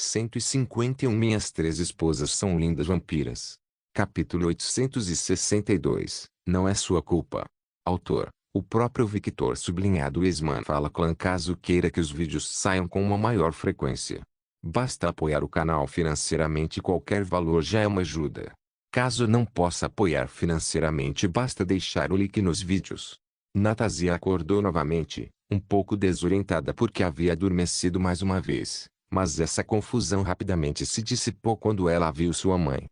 151 Minhas três esposas são lindas vampiras. Capítulo 862. Não é sua culpa. Autor: o próprio Victor sublinhado Ex-Man Fala Clan. Caso queira que os vídeos saiam com uma maior frequência, basta apoiar o canal financeiramente, qualquer valor já é uma ajuda. Caso não possa apoiar financeiramente, basta deixar o like nos vídeos. Natasia acordou novamente, um pouco desorientada porque havia adormecido mais uma vez, mas essa confusão rapidamente se dissipou quando ela viu sua mãe.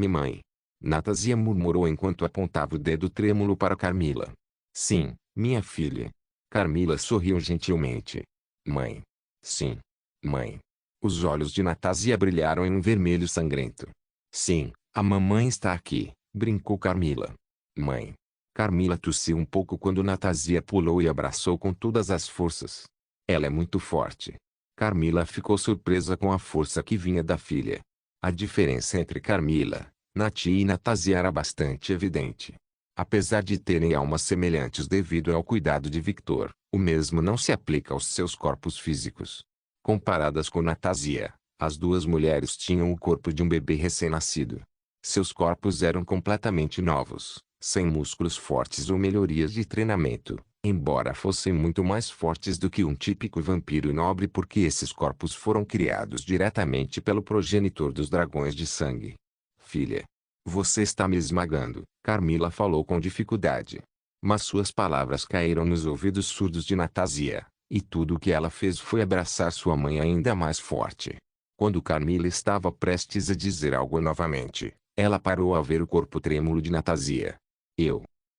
Mãe. Natasia murmurou enquanto apontava o dedo trêmulo para Carmila. Sim, minha filha. Carmila sorriu gentilmente. Mãe. Sim. Mãe. Os olhos de Natasia brilharam em um vermelho sangrento. Sim, a mamãe está aqui, brincou Carmila. Mãe. Carmila tossiu um pouco quando Natasia pulou e abraçou com todas as forças. Ela é muito forte. Carmila ficou surpresa com a força que vinha da filha. A diferença entre Carmila, Nati e Natasia era bastante evidente. Apesar de terem almas semelhantes devido ao cuidado de Victor, o mesmo não se aplica aos seus corpos físicos. Comparadas com Natasia, as duas mulheres tinham o corpo de um bebê recém-nascido. Seus corpos eram completamente novos, sem músculos fortes ou melhorias de treinamento, embora fossem muito mais fortes do que um típico vampiro nobre, porque esses corpos foram criados diretamente pelo progenitor dos dragões de sangue. Filha. Você está me esmagando, Carmila falou com dificuldade. Mas suas palavras caíram nos ouvidos surdos de Natasia, e tudo o que ela fez foi abraçar sua mãe ainda mais forte. Quando Carmila estava prestes a dizer algo novamente, ela parou ao ver o corpo trêmulo de Natasia.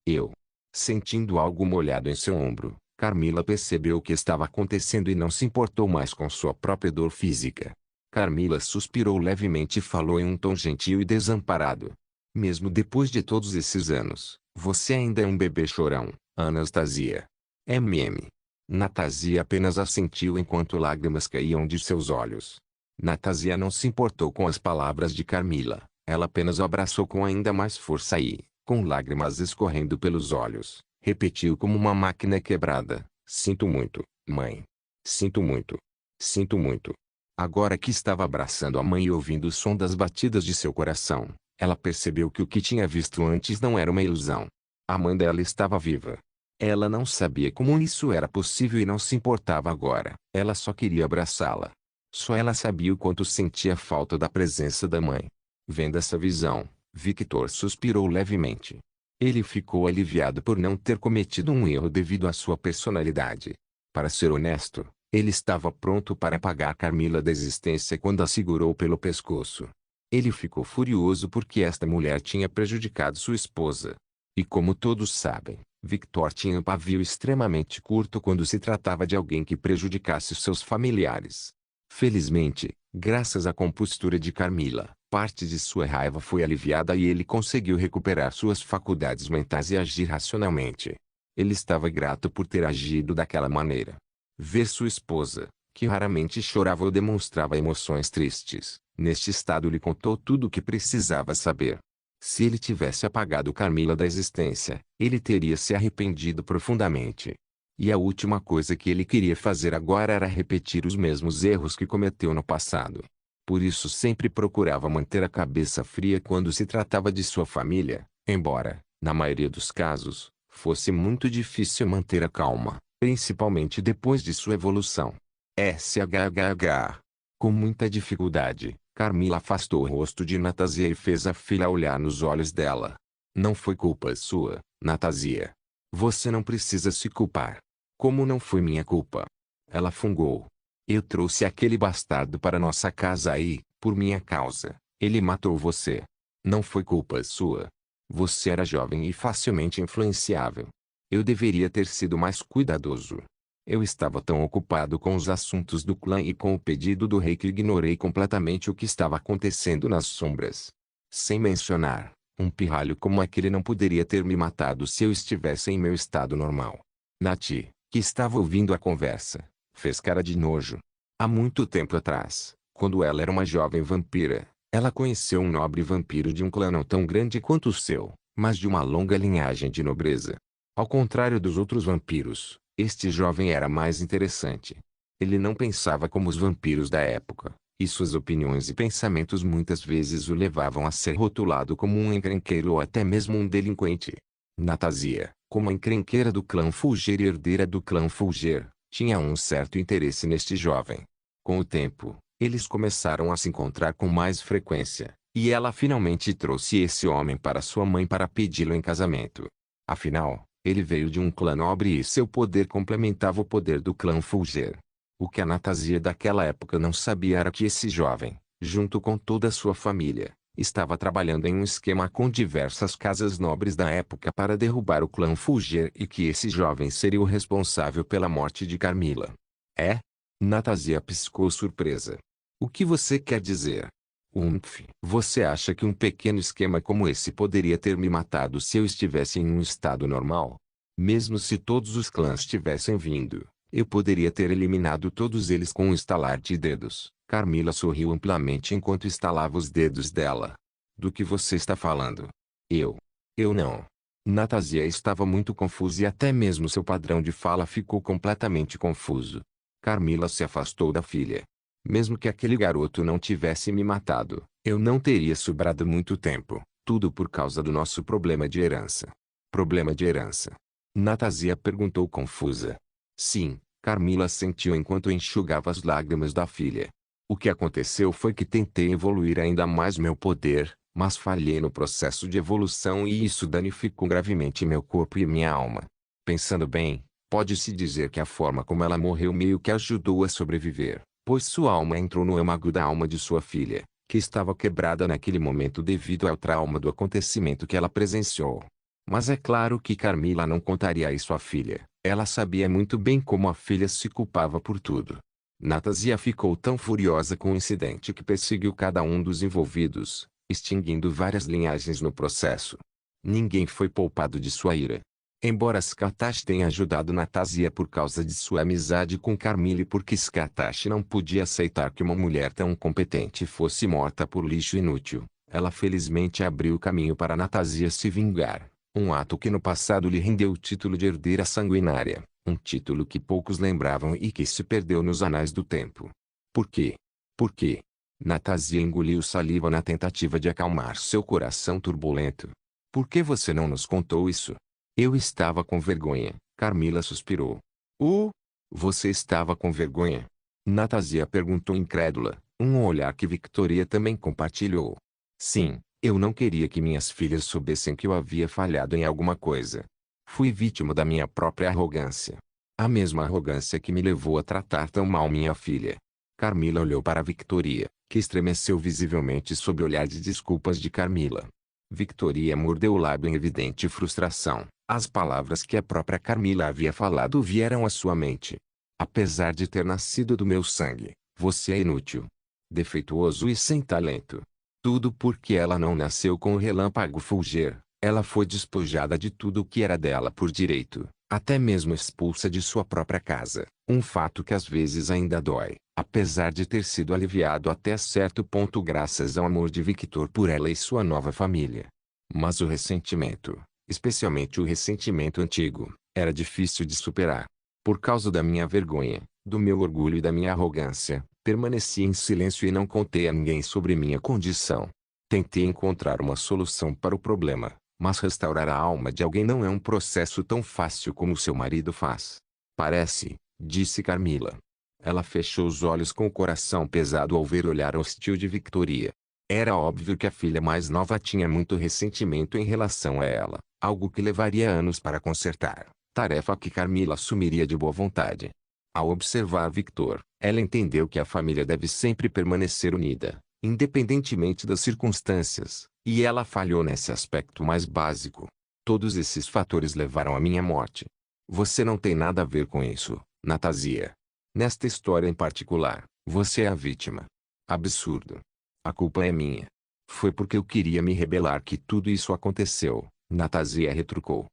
Eu. Sentindo algo molhado em seu ombro, Carmila percebeu o que estava acontecendo e não se importou mais com sua própria dor física. Carmila suspirou levemente e falou em um tom gentil e desamparado. Mesmo depois de todos esses anos, você ainda é um bebê chorão, Anastasia. Natasia apenas assentiu enquanto lágrimas caíam de seus olhos. Natasia não se importou com as palavras de Carmila, ela apenas o abraçou com ainda mais força e, com lágrimas escorrendo pelos olhos, repetiu como uma máquina quebrada: sinto muito, mãe. Sinto muito. Sinto muito. Agora que estava abraçando a mãe e ouvindo o som das batidas de seu coração, ela percebeu que o que tinha visto antes não era uma ilusão. A mãe dela estava viva. Ela não sabia como isso era possível e não se importava agora. Ela só queria abraçá-la. Só ela sabia o quanto sentia falta da presença da mãe. Vendo essa visão, Victor suspirou levemente. Ele ficou aliviado por não ter cometido um erro devido à sua personalidade. Para ser honesto, ele estava pronto para apagar Carmila da existência quando a segurou pelo pescoço. Ele ficou furioso porque esta mulher tinha prejudicado sua esposa. E como todos sabem, Victor tinha um pavio extremamente curto quando se tratava de alguém que prejudicasse seus familiares. Felizmente, graças à compostura de Carmila, parte de sua raiva foi aliviada e ele conseguiu recuperar suas faculdades mentais e agir racionalmente. Ele estava grato por ter agido daquela maneira. Ver sua esposa, que raramente chorava ou demonstrava emoções tristes, neste estado lhe contou tudo o que precisava saber. Se ele tivesse apagado Carmila da existência, ele teria se arrependido profundamente. E a última coisa que ele queria fazer agora era repetir os mesmos erros que cometeu no passado. Por isso sempre procurava manter a cabeça fria quando se tratava de sua família, embora, na maioria dos casos, fosse muito difícil manter a calma, principalmente depois de sua evolução. SHHH. Com muita dificuldade, Carmila afastou o rosto de Natasia e fez a filha olhar nos olhos dela. Não foi culpa sua, Natasia. Você não precisa se culpar. Como não foi minha culpa? Ela fungou. Eu trouxe aquele bastardo para nossa casa e, por minha causa, ele matou você. Não foi culpa sua. Você era jovem e facilmente influenciável. Eu deveria ter sido mais cuidadoso. Eu estava tão ocupado com os assuntos do clã e com o pedido do rei que ignorei completamente o que estava acontecendo nas sombras. Sem mencionar, um pirralho como aquele não poderia ter me matado se eu estivesse em meu estado normal. Nati, que estava ouvindo a conversa, fez cara de nojo. Há muito tempo atrás, quando ela era uma jovem vampira, ela conheceu um nobre vampiro de um clã não tão grande quanto o seu, mas de uma longa linhagem de nobreza. Ao contrário dos outros vampiros, este jovem era mais interessante. Ele não pensava como os vampiros da época, E suas opiniões e pensamentos muitas vezes o levavam a ser rotulado como um encrenqueiro ou até mesmo um delinquente. Natazia, como a encrenqueira do clã Fulger e herdeira do clã Fulger, tinha um certo interesse neste jovem. Com o tempo, eles começaram a se encontrar com mais frequência, e ela finalmente trouxe esse homem para sua mãe para pedi-lo em casamento. Afinal, ele veio de um clã nobre e seu poder complementava o poder do clã Fulger. O que a Natazia daquela época não sabia era que esse jovem, junto com toda a sua família, estava trabalhando em um esquema com diversas casas nobres da época para derrubar o clã Fulger e que esse jovem seria o responsável pela morte de Carmila. É? Natazia piscou surpresa. O que você quer dizer? Você acha que um pequeno esquema como esse poderia ter me matado se eu estivesse em um estado normal? Mesmo se todos os clãs tivessem vindo, eu poderia ter eliminado todos eles com um estalar de dedos. Carmila sorriu amplamente enquanto estalava os dedos dela. Do que você está falando? Eu. Eu não. Natazia estava muito confusa e até mesmo seu padrão de fala ficou completamente confuso. Carmila se afastou da filha. Mesmo que aquele garoto não tivesse me matado, eu não teria sobrado muito tempo, tudo por causa do nosso problema de herança. Problema de herança? Natazia perguntou confusa. Sim, Carmila sentiu enquanto enxugava as lágrimas da filha. O que aconteceu foi que tentei evoluir ainda mais meu poder, mas falhei no processo de evolução e isso danificou gravemente meu corpo e minha alma. Pensando bem, pode-se dizer que a forma como ela morreu meio que ajudou a sobreviver, pois sua alma entrou no âmago da alma de sua filha, que estava quebrada naquele momento devido ao trauma do acontecimento que ela presenciou. Mas é claro que Carmila não contaria isso à filha. Ela sabia muito bem como a filha se culpava por tudo. Natazia ficou tão furiosa com o incidente que perseguiu cada um dos envolvidos, extinguindo várias linhagens no processo. Ninguém foi poupado de sua ira. Embora Skatash tenha ajudado Natazia por causa de sua amizade com Carmila e porque Skatash não podia aceitar que uma mulher tão competente fosse morta por lixo inútil, ela felizmente abriu o caminho para Natazia se vingar. Um ato que no passado lhe rendeu o título de herdeira sanguinária, um título que poucos lembravam e que se perdeu nos anais do tempo. Por quê? Por quê? Natazia engoliu saliva na tentativa de acalmar seu coração turbulento. Por que você não nos contou isso? Eu estava com vergonha, Carmila suspirou. Você estava com vergonha? Natazia perguntou incrédula, um olhar que Victoria também compartilhou. Sim. Eu não queria que minhas filhas soubessem que eu havia falhado em alguma coisa. Fui vítima da minha própria arrogância. A mesma arrogância que me levou a tratar tão mal minha filha. Carmila olhou para Victoria, que estremeceu visivelmente sob o olhar de desculpas de Carmila. Victoria mordeu o lábio em evidente frustração. As palavras que a própria Carmila havia falado vieram à sua mente. Apesar de ter nascido do meu sangue, você é inútil, defeituoso e sem talento. Tudo porque ela não nasceu com o relâmpago Fulger, ela foi despojada de tudo o que era dela por direito, até mesmo expulsa de sua própria casa, um fato que às vezes ainda dói, apesar de ter sido aliviado até certo ponto graças ao amor de Victor por ela e sua nova família. Mas o ressentimento, especialmente o ressentimento antigo, era difícil de superar. Por causa da minha vergonha, do meu orgulho e da minha arrogância, permaneci em silêncio e não contei a ninguém sobre minha condição. Tentei encontrar uma solução para o problema, mas restaurar a alma de alguém não é um processo tão fácil como seu marido faz. Parece, disse Carmila. Ela fechou os olhos com o coração pesado ao ver o olhar hostil de Victoria. Era óbvio que a filha mais nova tinha muito ressentimento em relação a ela, algo que levaria anos para consertar, tarefa que Carmila assumiria de boa vontade. Ao observar Victor, ela entendeu que a família deve sempre permanecer unida, independentemente das circunstâncias, e ela falhou nesse aspecto mais básico. Todos esses fatores levaram à minha morte. Você não tem nada a ver com isso, Natazia. Nesta história em particular, você é a vítima. Absurdo. A culpa é minha. Foi porque eu queria me rebelar que tudo isso aconteceu, Natazia retrucou.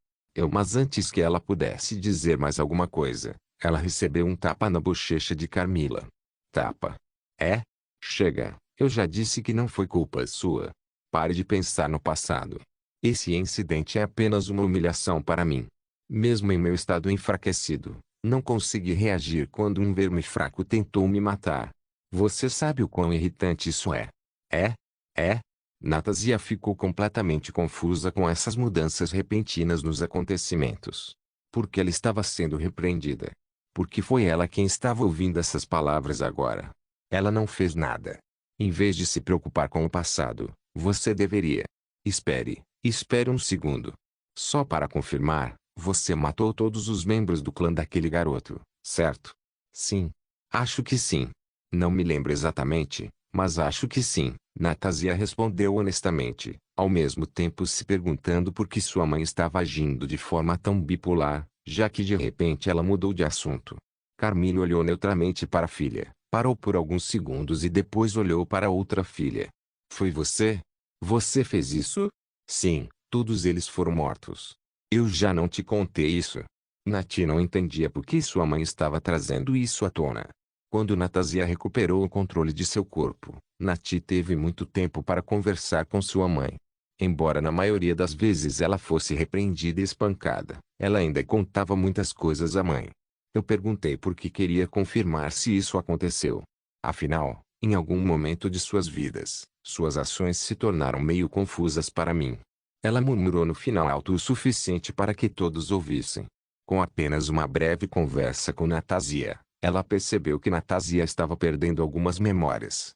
Mas antes que ela pudesse dizer mais alguma coisa, ela recebeu um tapa na bochecha de Carmila. Tapa? É? Chega, eu já disse que não foi culpa sua. Pare de pensar no passado. Esse incidente é apenas uma humilhação para mim. Mesmo em meu estado enfraquecido, não consegui reagir quando um verme fraco tentou me matar. Você sabe o quão irritante isso é? É? É? Natasia ficou completamente confusa com essas mudanças repentinas nos acontecimentos. Por que ela estava sendo repreendida? Porque foi ela quem estava ouvindo essas palavras agora. Ela não fez nada. Em vez de se preocupar com o passado, você deveria. Espere um segundo. Só para confirmar, você matou todos os membros do clã daquele garoto, certo? Sim. Acho que sim. Não me lembro exatamente, mas acho que sim, Natasia respondeu honestamente, ao mesmo tempo se perguntando por que sua mãe estava agindo de forma tão bipolar, já que de repente ela mudou de assunto. Carmila olhou neutramente para a filha, parou por alguns segundos e depois olhou para outra filha. Foi você? Você fez isso? Sim, todos eles foram mortos. Eu já não te contei isso. Nati não entendia por que sua mãe estava trazendo isso à tona. Quando Natasia recuperou o controle de seu corpo, Nati teve muito tempo para conversar com sua mãe. Embora na maioria das vezes ela fosse repreendida e espancada, ela ainda contava muitas coisas à mãe. Eu perguntei por que queria confirmar se isso aconteceu. Afinal, em algum momento de suas vidas, suas ações se tornaram meio confusas para mim. Ela murmurou no final alto o suficiente para que todos ouvissem. Com apenas uma breve conversa com Natasia, ela percebeu que Natasia estava perdendo algumas memórias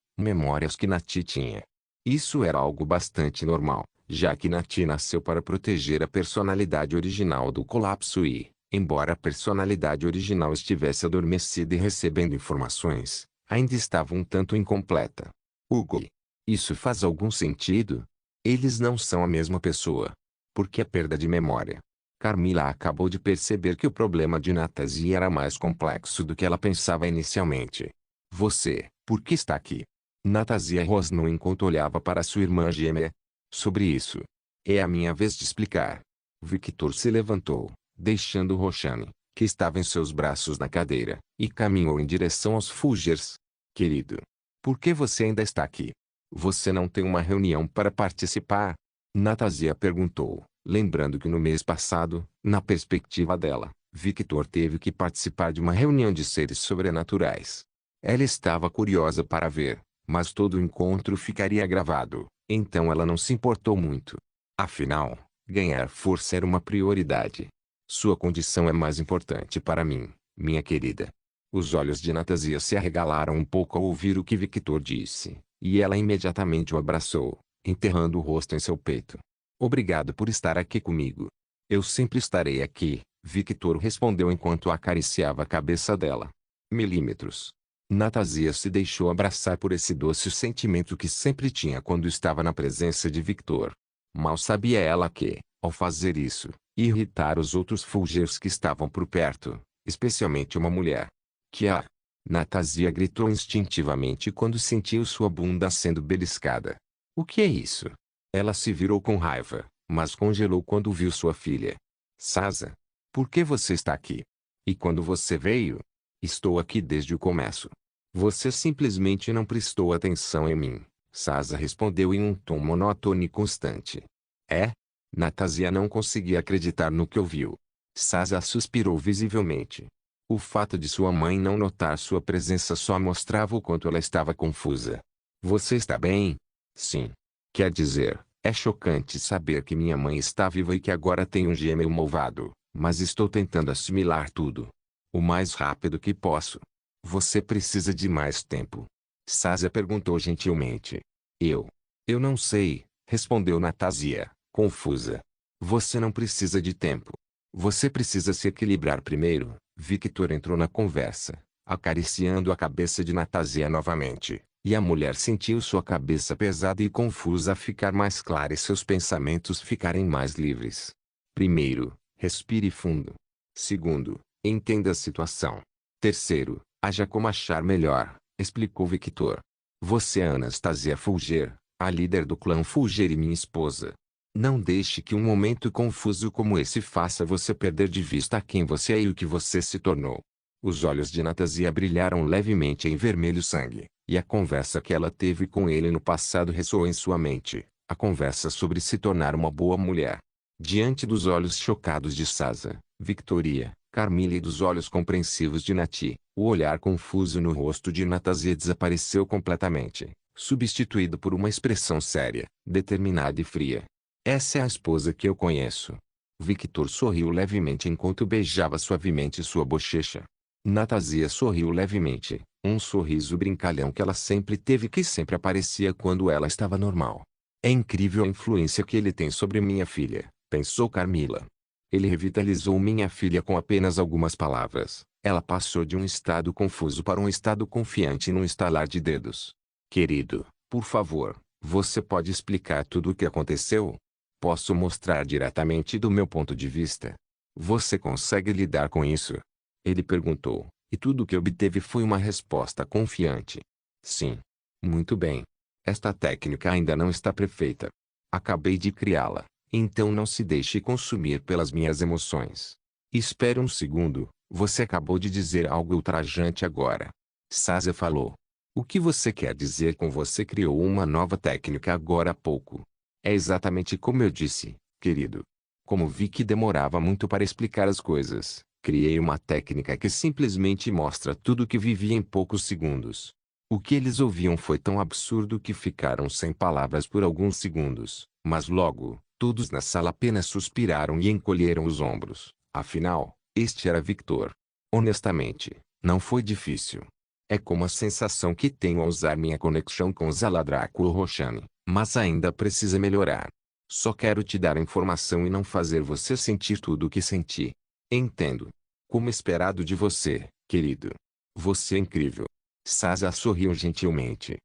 que Nati tinha. Isso era algo bastante normal, já que Nati nasceu para proteger a personalidade original do colapso e, embora a personalidade original estivesse adormecida e recebendo informações, ainda estava um tanto incompleta. Hugo. Isso faz algum sentido? Eles não são a mesma pessoa. Por que a perda de memória? Carmila acabou de perceber que o problema de Natasia era mais complexo do que ela pensava inicialmente. Você, por que está aqui? Natasia rosnou enquanto olhava para sua irmã gêmea. Sobre isso. É a minha vez de explicar. Victor se levantou, deixando Roxane, que estava em seus braços na cadeira, e caminhou em direção aos Fulgers. Querido. Por que você ainda está aqui? Você não tem uma reunião para participar? Natasia perguntou, lembrando que no mês passado, na perspectiva dela, Victor teve que participar de uma reunião de seres sobrenaturais. Ela estava curiosa para ver, mas todo o encontro ficaria gravado, então ela não se importou muito. Afinal, ganhar força era uma prioridade. Sua condição é mais importante para mim, minha querida. Os olhos de Natasia se arregalaram um pouco ao ouvir o que Victor disse, e ela imediatamente o abraçou, enterrando o rosto em seu peito. Obrigado por estar aqui comigo. Eu sempre estarei aqui, Victor respondeu enquanto acariciava a cabeça dela. Milímetros. Natasia se deixou abraçar por esse doce sentimento que sempre tinha quando estava na presença de Victor. Mal sabia ela que, ao fazer isso, ia irritar os outros Fulgers que estavam por perto, especialmente uma mulher. Que a Natasia gritou instintivamente quando sentiu sua bunda sendo beliscada. O que é isso? Ela se virou com raiva, mas congelou quando viu sua filha. Sasa. Por que você está aqui? E quando você veio? Estou aqui desde o começo. Você simplesmente não prestou atenção em mim, Sasa respondeu em um tom monótono e constante. É? Natasia não conseguia acreditar no que ouviu. Sasa suspirou visivelmente. O fato de sua mãe não notar sua presença só mostrava o quanto ela estava confusa. Você está bem? Sim. Quer dizer, é chocante saber que minha mãe está viva e que agora tem um gêmeo malvado, mas estou tentando assimilar tudo. O mais rápido que posso. Você precisa de mais tempo. Sasa perguntou gentilmente. Eu não sei, respondeu Natasia, confusa. Você não precisa de tempo. Você precisa se equilibrar primeiro. Victor entrou na conversa, acariciando a cabeça de Natasia novamente, e a mulher sentiu sua cabeça pesada e confusa ficar mais clara e seus pensamentos ficarem mais livres. Primeiro, respire fundo. Segundo, entenda a situação. Terceiro, haja como achar melhor, explicou Victor. Você é Anastasia Fulger, a líder do clã Fulger e minha esposa. Não deixe que um momento confuso como esse faça você perder de vista quem você é e o que você se tornou. Os olhos de Natasia brilharam levemente em vermelho sangue, e a conversa que ela teve com ele no passado ressoou em sua mente, a conversa sobre se tornar uma boa mulher. Diante dos olhos chocados de Sasa, Victoria, Carmila e dos olhos compreensivos de Nati, O olhar confuso no rosto de Natasia desapareceu completamente, substituído por uma expressão séria, determinada e fria. Essa é a esposa que eu conheço. Victor sorriu levemente enquanto beijava suavemente sua bochecha. Natasia sorriu levemente, um sorriso brincalhão que ela sempre teve e que sempre aparecia quando ela estava normal. É incrível a influência que ele tem sobre minha filha, pensou Carmila. Ele revitalizou minha filha com apenas algumas palavras. Ela passou de um estado confuso para um estado confiante num estalar de dedos. Querido, por favor, você pode explicar tudo o que aconteceu? Posso mostrar diretamente do meu ponto de vista? Você consegue lidar com isso? Ele perguntou, e tudo o que obteve foi uma resposta confiante. Sim. Muito bem. Esta técnica ainda não está perfeita. Acabei de criá-la, então não se deixe consumir pelas minhas emoções. Espere um segundo, você acabou de dizer algo ultrajante agora. Sazia falou. O que você quer dizer com você criou uma nova técnica agora há pouco? É exatamente como eu disse, querido. Como vi que demorava muito para explicar as coisas, criei uma técnica que simplesmente mostra tudo o que vivi em poucos segundos. O que eles ouviam foi tão absurdo que ficaram sem palavras por alguns segundos, mas logo, todos na sala apenas suspiraram e encolheram os ombros. Afinal, este era Victor. Honestamente, não foi difícil. É como a sensação que tenho ao usar minha conexão com Zaladraco Roshani, mas ainda precisa melhorar. Só quero te dar a informação e não fazer você sentir tudo o que senti. Entendo. Como esperado de você, querido. Você é incrível. Sazia sorriu gentilmente.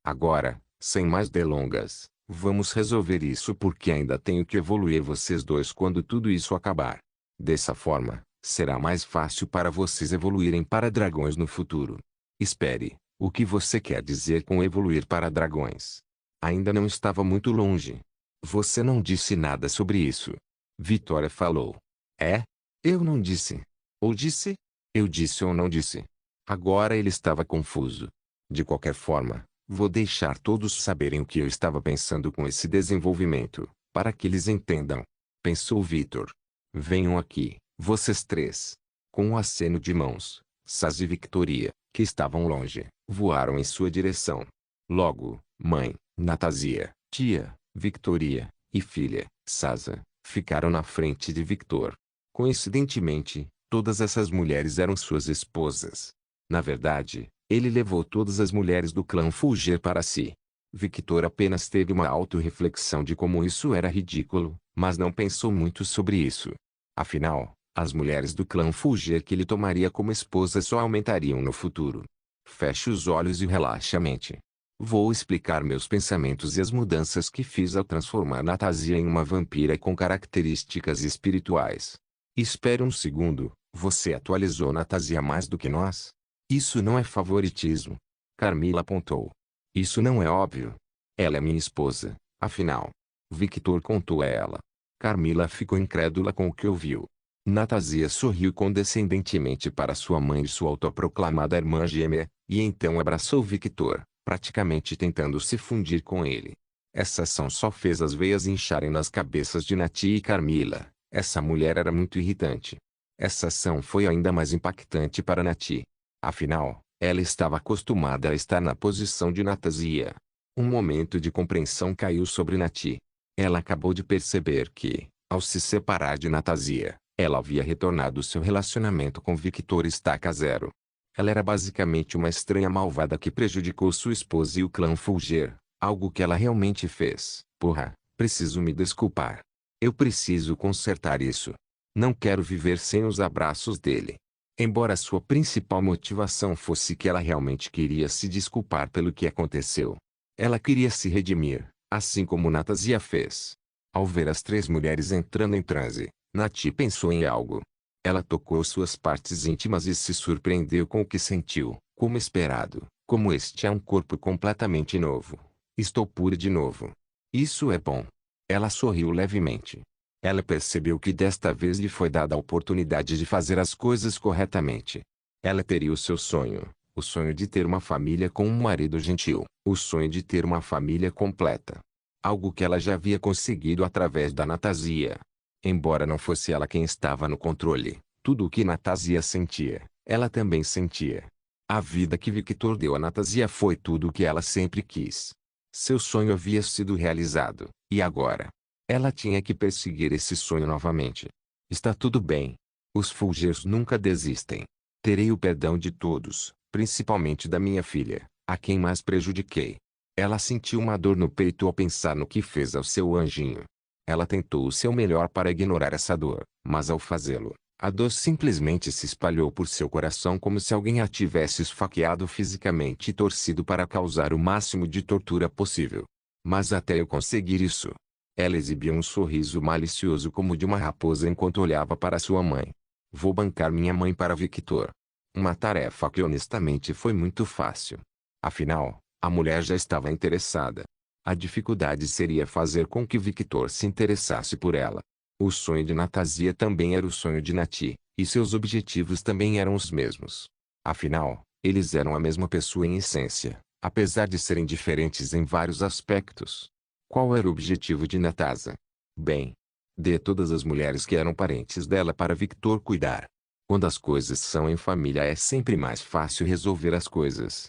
Agora, sem mais delongas, vamos resolver isso porque ainda tenho que evoluir vocês dois quando tudo isso acabar. Dessa forma, será mais fácil para vocês evoluírem para dragões no futuro. Espere, o que você quer dizer com evoluir para dragões? Ainda não estava muito longe. Você não disse nada sobre isso. Vitória falou. É? Eu não disse. Ou disse? Eu disse ou não disse? Agora ele estava confuso. De qualquer forma, vou deixar todos saberem o que eu estava pensando com esse desenvolvimento, para que eles entendam. Pensou Vitor. Venham aqui, vocês três. Com um aceno de mãos, Sazia e Victoria, que estavam longe, voaram em sua direção. Logo, mãe, Natasia, tia, Victoria, e filha, Sazia, ficaram na frente de Victor. Coincidentemente, todas essas mulheres eram suas esposas. Na verdade, ele levou todas as mulheres do clã Fulger para si. Victor apenas teve uma autorreflexão de como isso era ridículo, mas não pensou muito sobre isso. Afinal, as mulheres do clã Fulger que ele tomaria como esposa só aumentariam no futuro. Feche os olhos e relaxe a mente. Vou explicar meus pensamentos e as mudanças que fiz ao transformar Natasia em uma vampira com características espirituais. Espere um segundo, você atualizou Natasia mais do que nós? Isso não é favoritismo. Carmila apontou. Isso não é óbvio. Ela é minha esposa, afinal. Victor contou a ela. Carmila ficou incrédula com o que ouviu. Natasia sorriu condescendentemente para sua mãe e sua autoproclamada irmã gêmea, e então abraçou Victor, praticamente tentando se fundir com ele. Essa ação só fez as veias incharem nas cabeças de Nati e Carmila. Essa mulher era muito irritante. Essa ação foi ainda mais impactante para Nati. Afinal, ela estava acostumada a estar na posição de Natasia. Um momento de compreensão caiu sobre Nati. Ela acabou de perceber que, ao se separar de Natasia, ela havia retornado seu relacionamento com Victor estaca zero. Ela era basicamente uma estranha malvada que prejudicou sua esposa e o clã Fulger, algo que ela realmente fez. Porra, preciso me desculpar. Eu preciso consertar isso. Não quero viver sem os abraços dele. Embora sua principal motivação fosse que ela realmente queria se desculpar pelo que aconteceu. Ela queria se redimir, assim como Natasia fez. Ao ver as três mulheres entrando em transe, Nati pensou em algo. Ela tocou suas partes íntimas e se surpreendeu com o que sentiu, como esperado, como este é um corpo completamente novo. Estou pura de novo. Isso é bom. Ela sorriu levemente. Ela percebeu que desta vez lhe foi dada a oportunidade de fazer as coisas corretamente. Ela teria o seu sonho, o sonho de ter uma família com um marido gentil, o sonho de ter uma família completa. Algo que ela já havia conseguido através da Natasia. Embora não fosse ela quem estava no controle, tudo o que Natasia sentia, Ela também sentia. A vida que Victor deu a Natásia foi tudo o que ela sempre quis. Seu sonho havia sido realizado, e agora? Ela tinha que perseguir esse sonho novamente. Está tudo bem. Os Fulgers nunca desistem. Terei o perdão de todos, principalmente da minha filha, a quem mais prejudiquei. Ela sentiu uma dor no peito ao pensar no que fez ao seu anjinho. Ela tentou o seu melhor para ignorar essa dor, mas ao fazê-lo, a dor simplesmente se espalhou por seu coração como se alguém a tivesse esfaqueado fisicamente e torcido para causar o máximo de tortura possível. Mas até eu conseguir isso. Ela exibia um sorriso malicioso como de uma raposa enquanto olhava para sua mãe. Vou bancar minha mãe para Victor. Uma tarefa que honestamente foi muito fácil. Afinal, a mulher já estava interessada. A dificuldade seria fazer com que Victor se interessasse por ela. O sonho de Natásia também era o sonho de Nati, e seus objetivos também eram os mesmos. Afinal, eles eram a mesma pessoa em essência, apesar de serem diferentes em vários aspectos. Qual era o objetivo de Natásia? Bem, dê todas as mulheres que eram parentes dela para Victor cuidar. Quando as coisas são em família é sempre mais fácil resolver as coisas.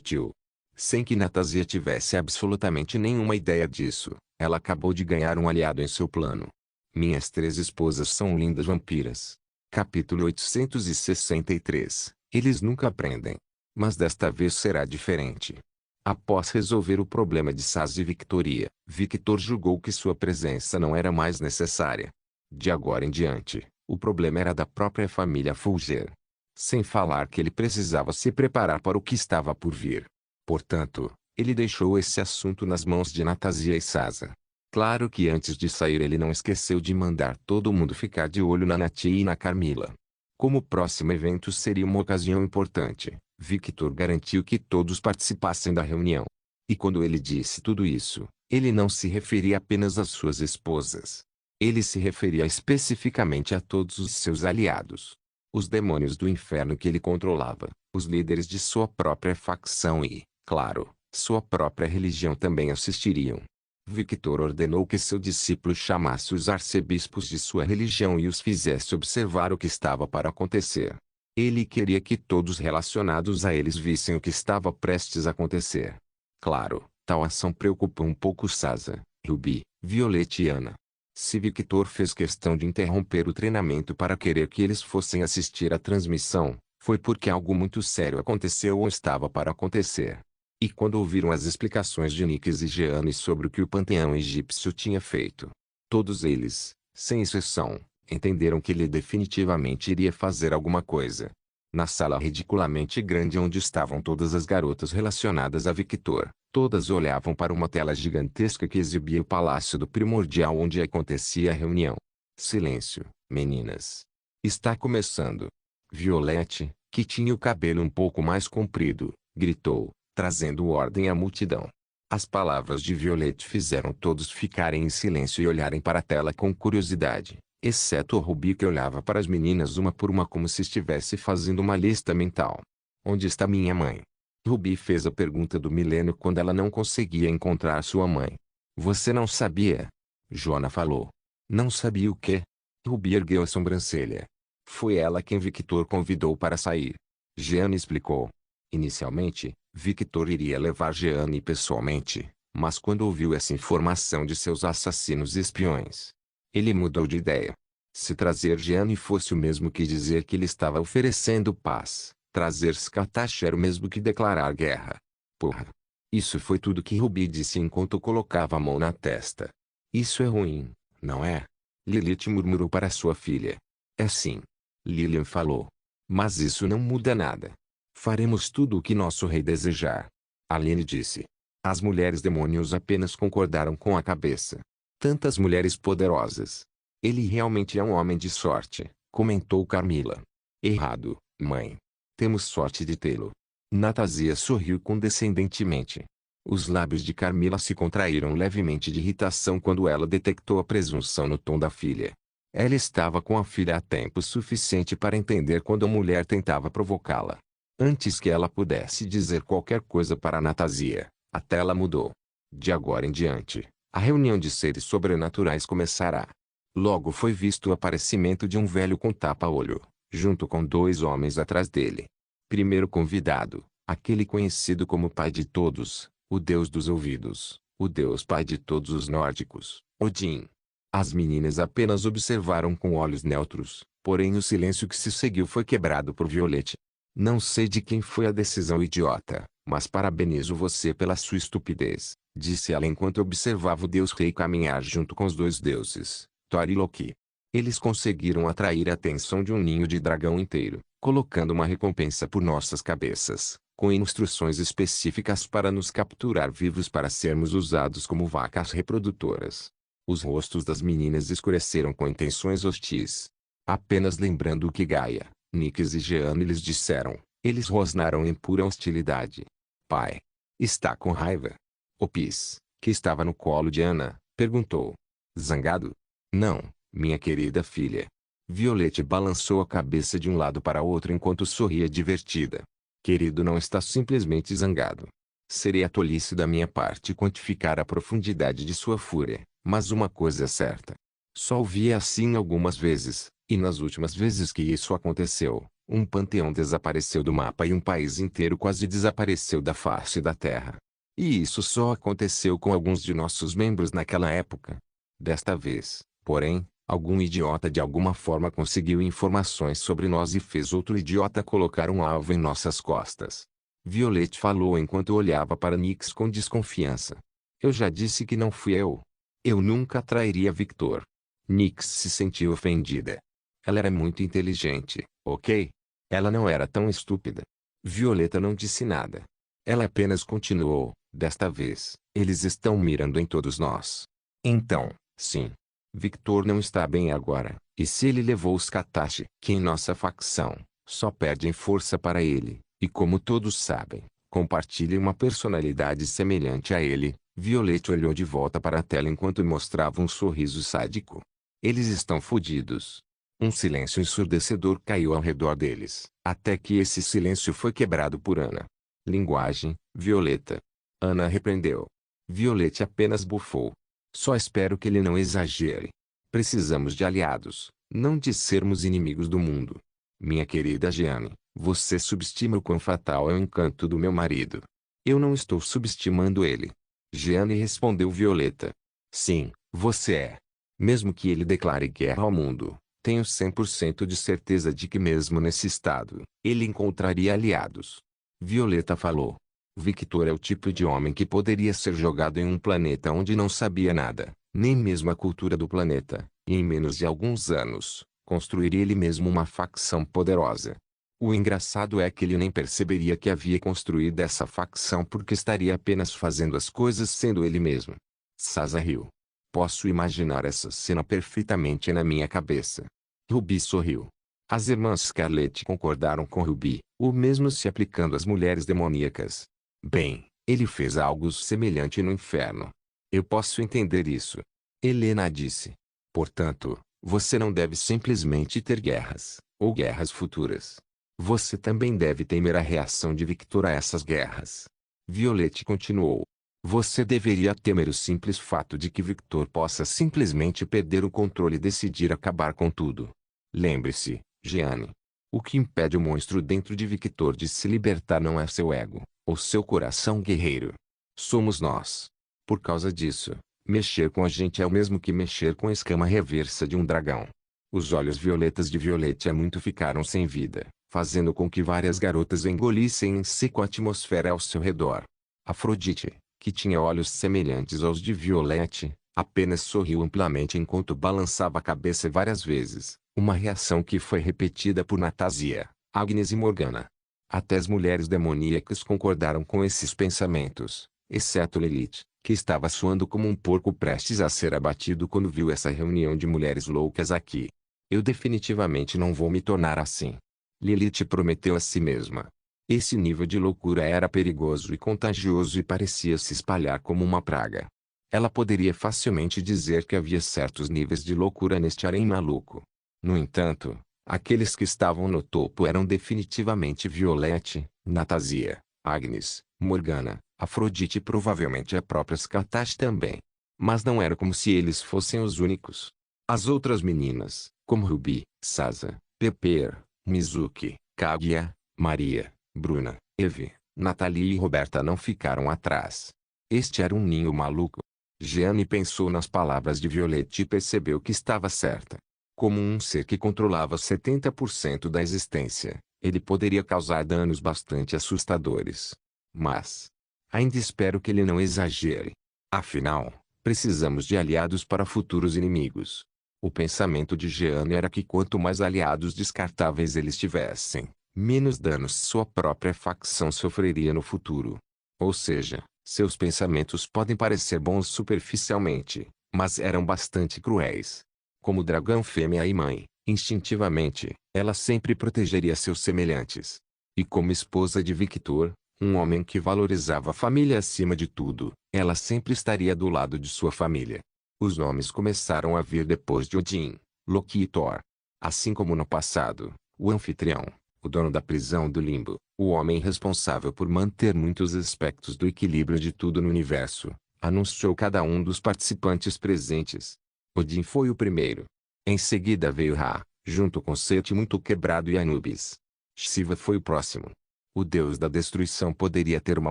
Tio. Sem que Natásia tivesse absolutamente nenhuma ideia disso, ela acabou de ganhar um aliado em seu plano. Minhas 3 esposas são lindas vampiras. Capítulo 863. Eles nunca aprendem. Mas desta vez será diferente. Após resolver o problema de Saz e Victoria, Victor julgou que sua presença não era mais necessária. De agora em diante, o problema era da própria família Fulger. Sem falar que ele precisava se preparar para o que estava por vir. Portanto, ele deixou esse assunto nas mãos de Natásia e Sasa. Claro que antes de sair ele não esqueceu de mandar todo mundo ficar de olho na Nati e na Carmila. Como o próximo evento seria uma ocasião importante, Victor garantiu que todos participassem da reunião. E quando ele disse tudo isso, ele não se referia apenas às suas esposas. Ele se referia especificamente a todos os seus aliados. Os demônios do inferno que ele controlava, os líderes de sua própria facção e, claro, sua própria religião também assistiriam. Victor ordenou que seu discípulo chamasse os arcebispos de sua religião e os fizesse observar o que estava para acontecer. Ele queria que todos relacionados a eles vissem o que estava prestes a acontecer. Claro, tal ação preocupou um pouco Sasa, Ruby, Violeta e Ana. Se Victor fez questão de interromper o treinamento para querer que eles fossem assistir à transmissão, foi porque algo muito sério aconteceu ou estava para acontecer. E quando ouviram as explicações de Nix e Gianni sobre o que o panteão egípcio tinha feito, todos eles, sem exceção, entenderam que ele definitivamente iria fazer alguma coisa. Na sala ridiculamente grande onde estavam todas as garotas relacionadas a Victor, todas olhavam para uma tela gigantesca que exibia o palácio do primordial onde acontecia a reunião. Silêncio, meninas. Está começando. Violette, que tinha o cabelo um pouco mais comprido, gritou, trazendo ordem à multidão. As palavras de Violette fizeram todos ficarem em silêncio e olharem para a tela com curiosidade, exceto o Ruby que olhava para as meninas uma por uma como se estivesse fazendo uma lista mental. Onde está minha mãe? Ruby fez a pergunta do milênio quando ela não conseguia encontrar sua mãe. Você não sabia? Joana falou. Não sabia o quê? Ruby ergueu a sobrancelha. Foi ela quem Victor convidou para sair. Jeanne explicou. Inicialmente, Victor iria levar Jeanne pessoalmente, mas quando ouviu essa informação de seus assassinos e espiões, ele mudou de ideia. Se trazer Jeanne fosse o mesmo que dizer que ele estava oferecendo paz, trazer Skatash era o mesmo que declarar guerra. Porra! Isso foi tudo que Ruby disse enquanto colocava a mão na testa. Isso é ruim, não é? Lilith murmurou para sua filha. É sim. Lilian falou. Mas isso não muda nada. Faremos tudo o que nosso rei desejar. Aline disse. As mulheres demônios apenas concordaram com a cabeça. Tantas mulheres poderosas. Ele realmente é um homem de sorte, comentou Carmila. Errado, mãe. Temos sorte de tê-lo. Natásia sorriu condescendentemente. Os lábios de Carmila se contraíram levemente de irritação quando ela detectou a presunção no tom da filha. Ela estava com a filha há tempo suficiente para entender quando a mulher tentava provocá-la. Antes que ela pudesse dizer qualquer coisa para Natásia, a tela mudou. De agora em diante, a reunião de seres sobrenaturais começará. Logo foi visto o aparecimento de um velho com tapa-olho, junto com 2 homens atrás dele. Primeiro convidado, aquele conhecido como pai de todos, o deus dos ouvidos, o deus pai de todos os nórdicos, Odin. As meninas apenas observaram com olhos neutros, porém o silêncio que se seguiu foi quebrado por Violette. Não sei de quem foi a decisão idiota, mas parabenizo você pela sua estupidez, disse ela enquanto observava o deus rei caminhar junto com os 2 deuses, Thor e Loki. Eles conseguiram atrair a atenção de um ninho de dragão inteiro, colocando uma recompensa por nossas cabeças, com instruções específicas para nos capturar vivos para sermos usados como vacas reprodutoras. Os rostos das meninas escureceram com intenções hostis. Apenas lembrando o que Gaia, Nyx e Jeanne lhes disseram, eles rosnaram em pura hostilidade. Pai. Está com raiva? Opis, que estava no colo de Ana, perguntou. Zangado? Não, minha querida filha. Violette balançou a cabeça de um lado para outro enquanto sorria divertida. Querido, não está simplesmente zangado. Seria tolice da minha parte quantificar a profundidade de sua fúria, mas uma coisa é certa. Só o vi assim algumas vezes, e nas últimas vezes que isso aconteceu, um panteão desapareceu do mapa e um país inteiro quase desapareceu da face da Terra. E isso só aconteceu com alguns de nossos membros naquela época. Desta vez, porém, algum idiota de alguma forma conseguiu informações sobre nós e fez outro idiota colocar um alvo em nossas costas. Violette falou enquanto olhava para Nyx com desconfiança. Eu já disse que não fui eu. Eu nunca trairia Victor. Nyx se sentiu ofendida. Ela era muito inteligente, ok? Ela não era tão estúpida. Violeta não disse nada. Ela apenas continuou, desta vez, eles estão mirando em todos nós. Então, sim. Victor não está bem agora, e se ele levou os Katashi, que em nossa facção, só perdem força para ele, e como todos sabem, compartilham uma personalidade semelhante a ele. Violette olhou de volta para a tela enquanto mostrava um sorriso sádico. Eles estão fodidos. Um silêncio ensurdecedor caiu ao redor deles, até que esse silêncio foi quebrado por Ana. Linguagem, Violeta. Ana repreendeu. Violette apenas bufou. Só espero que ele não exagere. Precisamos de aliados, não de sermos inimigos do mundo. Minha querida Jeanne, você subestima o quão fatal é o encanto do meu marido. Eu não estou subestimando ele. Jeanne respondeu Violeta. Sim, você é. Mesmo que ele declare guerra ao mundo, tenho 100% de certeza de que mesmo nesse estado, ele encontraria aliados. Violeta falou. Victor é o tipo de homem que poderia ser jogado em um planeta onde não sabia nada, nem mesmo a cultura do planeta, e em menos de alguns anos, construiria ele mesmo uma facção poderosa. O engraçado é que ele nem perceberia que havia construído essa facção porque estaria apenas fazendo as coisas sendo ele mesmo. Sasa riu. Posso imaginar essa cena perfeitamente na minha cabeça. Ruby sorriu. As irmãs Scarlet concordaram com Ruby, o mesmo se aplicando às mulheres demoníacas. Bem, ele fez algo semelhante no inferno. Eu posso entender isso. Helena disse. Portanto, você não deve simplesmente ter guerras, ou guerras futuras. Você também deve temer a reação de Victor a essas guerras. Violette continuou. Você deveria temer o simples fato de que Victor possa simplesmente perder o controle e decidir acabar com tudo. Lembre-se, Jeanne. O que impede o monstro dentro de Victor de se libertar não é seu ego, ou seu coração guerreiro. Somos nós. Por causa disso, mexer com a gente é o mesmo que mexer com a escama reversa de um dragão. Os olhos violetas de Violette muito ficaram sem vida, fazendo com que várias garotas engolissem em seco a atmosfera ao seu redor. Afrodite, que tinha olhos semelhantes aos de Violette, apenas sorriu amplamente enquanto balançava a cabeça várias vezes, uma reação que foi repetida por Natásia, Agnes e Morgana. Até as mulheres demoníacas concordaram com esses pensamentos, exceto Lilith, que estava suando como um porco prestes a ser abatido quando viu essa reunião de mulheres loucas aqui. Eu definitivamente não vou me tornar assim. Lilith prometeu a si mesma. Esse nível de loucura era perigoso e contagioso e parecia se espalhar como uma praga. Ela poderia facilmente dizer que havia certos níveis de loucura neste harém maluco. No entanto, aqueles que estavam no topo eram definitivamente Violette, Natásia, Agnes, Morgana, Afrodite e provavelmente a própria Scartash também. Mas não era como se eles fossem os únicos. As outras meninas, como Ruby, Sasa, Pepper, Mizuki, Kaguya, Maria, Bruna, Eve, Nathalie e Roberta não ficaram atrás. Este era um ninho maluco. Jeanne pensou nas palavras de Violette e percebeu que estava certa. Como um ser que controlava 70% da existência, ele poderia causar danos bastante assustadores. Mas ainda espero que ele não exagere. Afinal, precisamos de aliados para futuros inimigos. O pensamento de Jeanne era que quanto mais aliados descartáveis eles tivessem, menos danos sua própria facção sofreria no futuro. Ou seja, seus pensamentos podem parecer bons superficialmente, mas eram bastante cruéis. Como dragão fêmea e mãe, instintivamente, ela sempre protegeria seus semelhantes. E como esposa de Victor, um homem que valorizava a família acima de tudo, ela sempre estaria do lado de sua família. Os nomes começaram a vir depois de Odin, Loki e Thor. Assim como no passado, o anfitrião, o dono da prisão do limbo, o homem responsável por manter muitos aspectos do equilíbrio de tudo no universo, anunciou cada um dos participantes presentes. Odin foi o primeiro. Em seguida veio Ra, junto com Sete muito quebrado e Anubis. Shiva foi o próximo. O deus da destruição poderia ter uma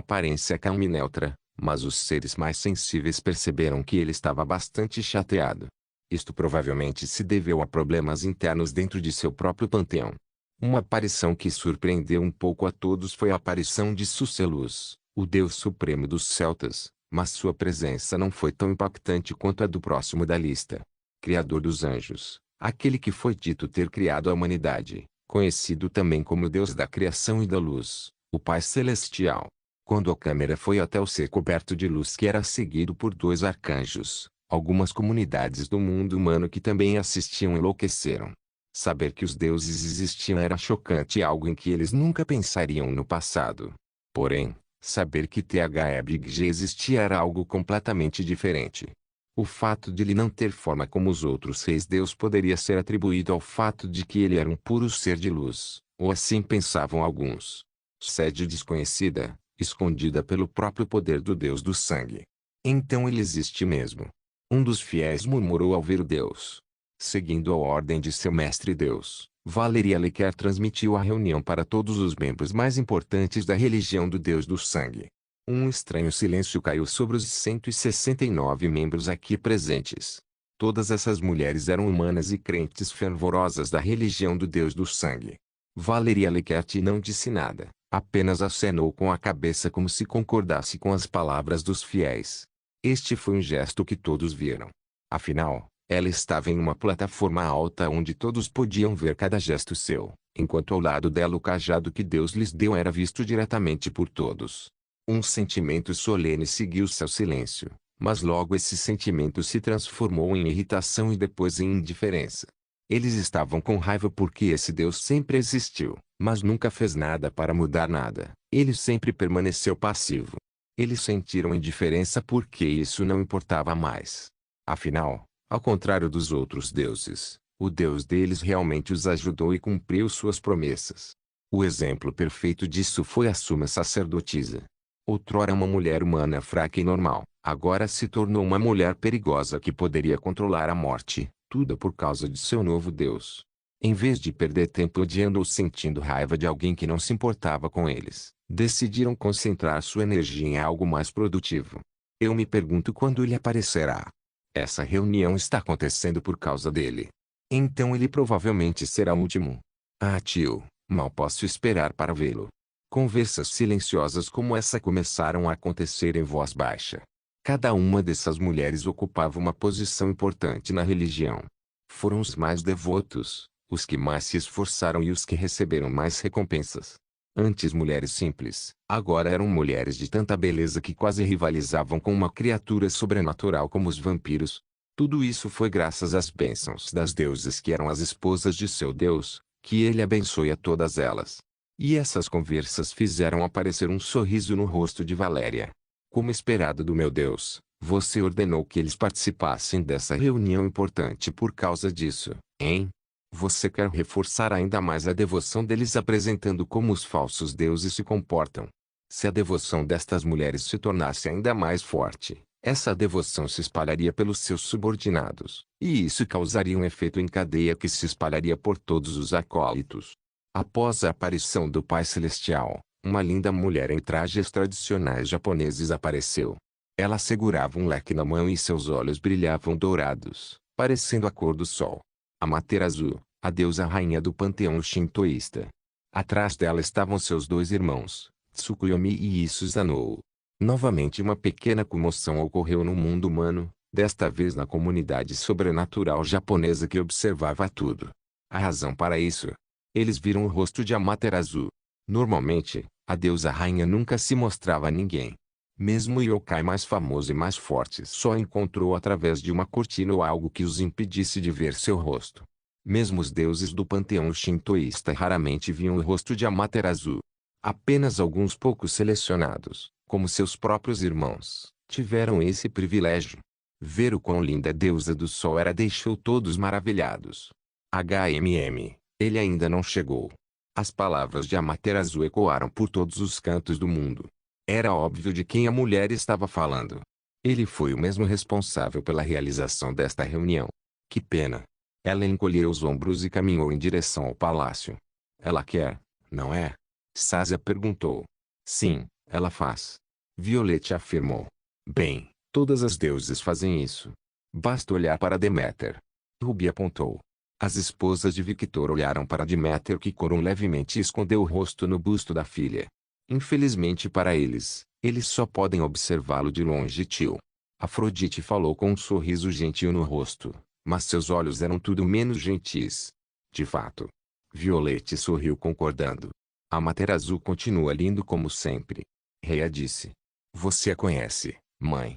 aparência calma e neutra, mas os seres mais sensíveis perceberam que ele estava bastante chateado. Isto provavelmente se deveu a problemas internos dentro de seu próprio panteão. Uma aparição que surpreendeu um pouco a todos foi a aparição de Sucelus, o deus supremo dos celtas, mas sua presença não foi tão impactante quanto a do próximo da lista. Criador dos anjos, aquele que foi dito ter criado a humanidade, conhecido também como Deus da criação e da luz, o Pai Celestial. Quando a câmera foi até o ser coberto de luz que era seguido por dois arcanjos, algumas comunidades do mundo humano que também assistiam enlouqueceram. Saber que os deuses existiam era chocante e algo em que eles nunca pensariam no passado. Porém, saber que THEBG existia era algo completamente diferente. O fato de ele não ter forma como os outros 6 deus poderia ser atribuído ao fato de que ele era um puro ser de luz, ou assim pensavam alguns. Sede desconhecida, escondida pelo próprio poder do deus do sangue. Então ele existe mesmo. Um dos fiéis murmurou ao ver o deus. Seguindo a ordem de seu mestre Deus, Valeria Lequer transmitiu a reunião para todos os membros mais importantes da religião do Deus do Sangue. Um estranho silêncio caiu sobre os 169 membros aqui presentes. Todas essas mulheres eram humanas e crentes fervorosas da religião do Deus do Sangue. Valeria Lequer não disse nada, apenas acenou com a cabeça como se concordasse com as palavras dos fiéis. Este foi um gesto que todos viram. Afinal, ela estava em uma plataforma alta onde todos podiam ver cada gesto seu, enquanto ao lado dela o cajado que Deus lhes deu era visto diretamente por todos. Um sentimento solene seguiu seu silêncio, mas logo esse sentimento se transformou em irritação e depois em indiferença. Eles estavam com raiva porque esse Deus sempre existiu, mas nunca fez nada para mudar nada. Ele sempre permaneceu passivo. Eles sentiram indiferença porque isso não importava mais. Afinal, ao contrário dos outros deuses, o Deus deles realmente os ajudou e cumpriu suas promessas. O exemplo perfeito disso foi a suma sacerdotisa. Outrora uma mulher humana fraca e normal, agora se tornou uma mulher perigosa que poderia controlar a morte, tudo por causa de seu novo Deus. Em vez de perder tempo odiando ou sentindo raiva de alguém que não se importava com eles, decidiram concentrar sua energia em algo mais produtivo. Eu me pergunto quando ele aparecerá. Essa reunião está acontecendo por causa dele. Então ele provavelmente será o último. Ah, tio, mal posso esperar para vê-lo. Conversas silenciosas como essa começaram a acontecer em voz baixa. Cada uma dessas mulheres ocupava uma posição importante na religião. Foram os mais devotos, os que mais se esforçaram e os que receberam mais recompensas. Antes mulheres simples, agora eram mulheres de tanta beleza que quase rivalizavam com uma criatura sobrenatural como os vampiros. Tudo isso foi graças às bênçãos das deusas que eram as esposas de seu Deus, que ele abençoe a todas elas. E essas conversas fizeram aparecer um sorriso no rosto de Valéria. Como esperado do meu Deus, você ordenou que eles participassem dessa reunião importante por causa disso, hein? Você quer reforçar ainda mais a devoção deles apresentando como os falsos deuses se comportam. Se a devoção destas mulheres se tornasse ainda mais forte, essa devoção se espalharia pelos seus subordinados, e isso causaria um efeito em cadeia que se espalharia por todos os acólitos. Após a aparição do Pai Celestial, uma linda mulher em trajes tradicionais japoneses apareceu. Ela segurava um leque na mão e seus olhos brilhavam dourados, parecendo a cor do sol. Amaterasu, a deusa rainha do panteão shintoísta. Atrás dela estavam seus dois irmãos, Tsukuyomi e Susanoo. Novamente uma pequena comoção ocorreu no mundo humano, desta vez na comunidade sobrenatural japonesa que observava tudo. A razão para isso? Eles viram o rosto de Amaterasu. Normalmente, a deusa rainha nunca se mostrava a ninguém. Mesmo o yokai mais famoso e mais forte só encontrou através de uma cortina ou algo que os impedisse de ver seu rosto. Mesmo os deuses do panteão shintoísta raramente viam o rosto de Amaterasu. Apenas alguns poucos selecionados, como seus próprios irmãos, tiveram esse privilégio. Ver o quão linda a deusa do sol era deixou todos maravilhados. Ele ainda não chegou. As palavras de Amaterasu ecoaram por todos os cantos do mundo. Era óbvio de quem a mulher estava falando. Ele foi o mesmo responsável pela realização desta reunião. Que pena. Ela encolheu os ombros e caminhou em direção ao palácio. Ela quer, não é? Sazia perguntou. Sim, ela faz. Violette afirmou. Bem, todas as deuses fazem isso. Basta olhar para Deméter. Ruby apontou. As esposas de Victor olharam para Deméter que corou levemente e escondeu o rosto no busto da filha. Infelizmente para eles, eles só podem observá-lo de longe. Tio. Afrodite falou com um sorriso gentil no rosto, mas seus olhos eram tudo menos gentis. De fato. Violette sorriu concordando. Amaterasu continua lindo como sempre. Reia disse. Você a conhece, mãe?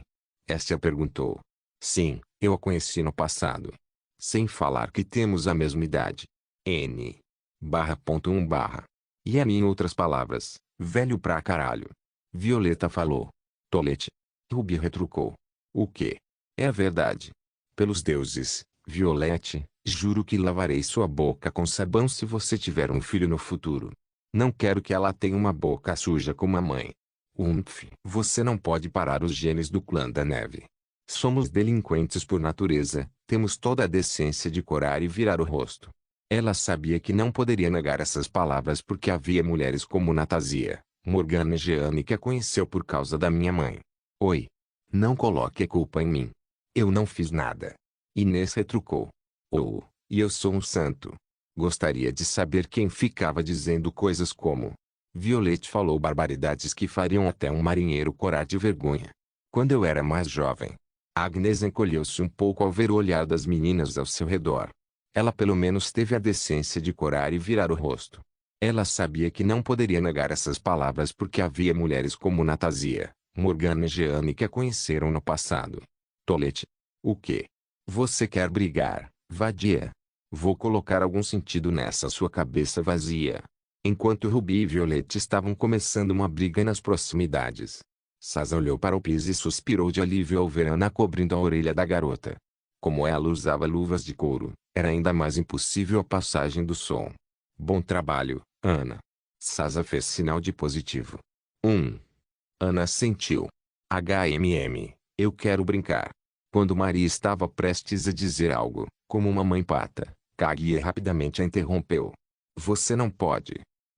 Estia perguntou. Sim, eu a conheci no passado. Sem falar que temos a mesma idade. N/1/. E a mim em outras palavras, velho pra caralho. Violeta falou. Tolete. Ruby retrucou. O quê? É a verdade. Pelos deuses, Violette, juro que lavarei sua boca com sabão se você tiver um filho no futuro. Não quero que ela tenha uma boca suja como a mãe. Você não pode parar os genes do clã da neve. Somos delinquentes por natureza, temos toda a decência de corar e virar o rosto. Ela sabia que não poderia negar essas palavras porque havia mulheres como Natasia, Morgana e Jeanne que a conheceu por causa da minha mãe. Oi. Não coloque a culpa em mim. Eu não fiz nada. Inês retrucou. Oh, e eu sou um santo. Gostaria de saber quem ficava dizendo coisas como. Violette falou barbaridades que fariam até um marinheiro corar de vergonha. Quando eu era mais jovem. Agnes encolheu-se um pouco ao ver o olhar das meninas ao seu redor. Ela pelo menos teve a decência de corar e virar o rosto. Ela sabia que não poderia negar essas palavras porque havia mulheres como Natasia, Morgana e Jeanne que a conheceram no passado. Tolete. O quê? Você quer brigar, vadia? Vou colocar algum sentido nessa sua cabeça vazia. Enquanto Ruby e Violette estavam começando uma briga nas proximidades. Sazia olhou para o piso e suspirou de alívio ao ver Ana cobrindo a orelha da garota. Como ela usava luvas de couro, era ainda mais impossível a passagem do som. Bom trabalho, Ana. Sazia fez sinal de positivo. Ana assentiu. Eu quero brincar. Quando Maria estava prestes a dizer algo, como uma mãe pata, Kaguya rapidamente a interrompeu. Você não pode.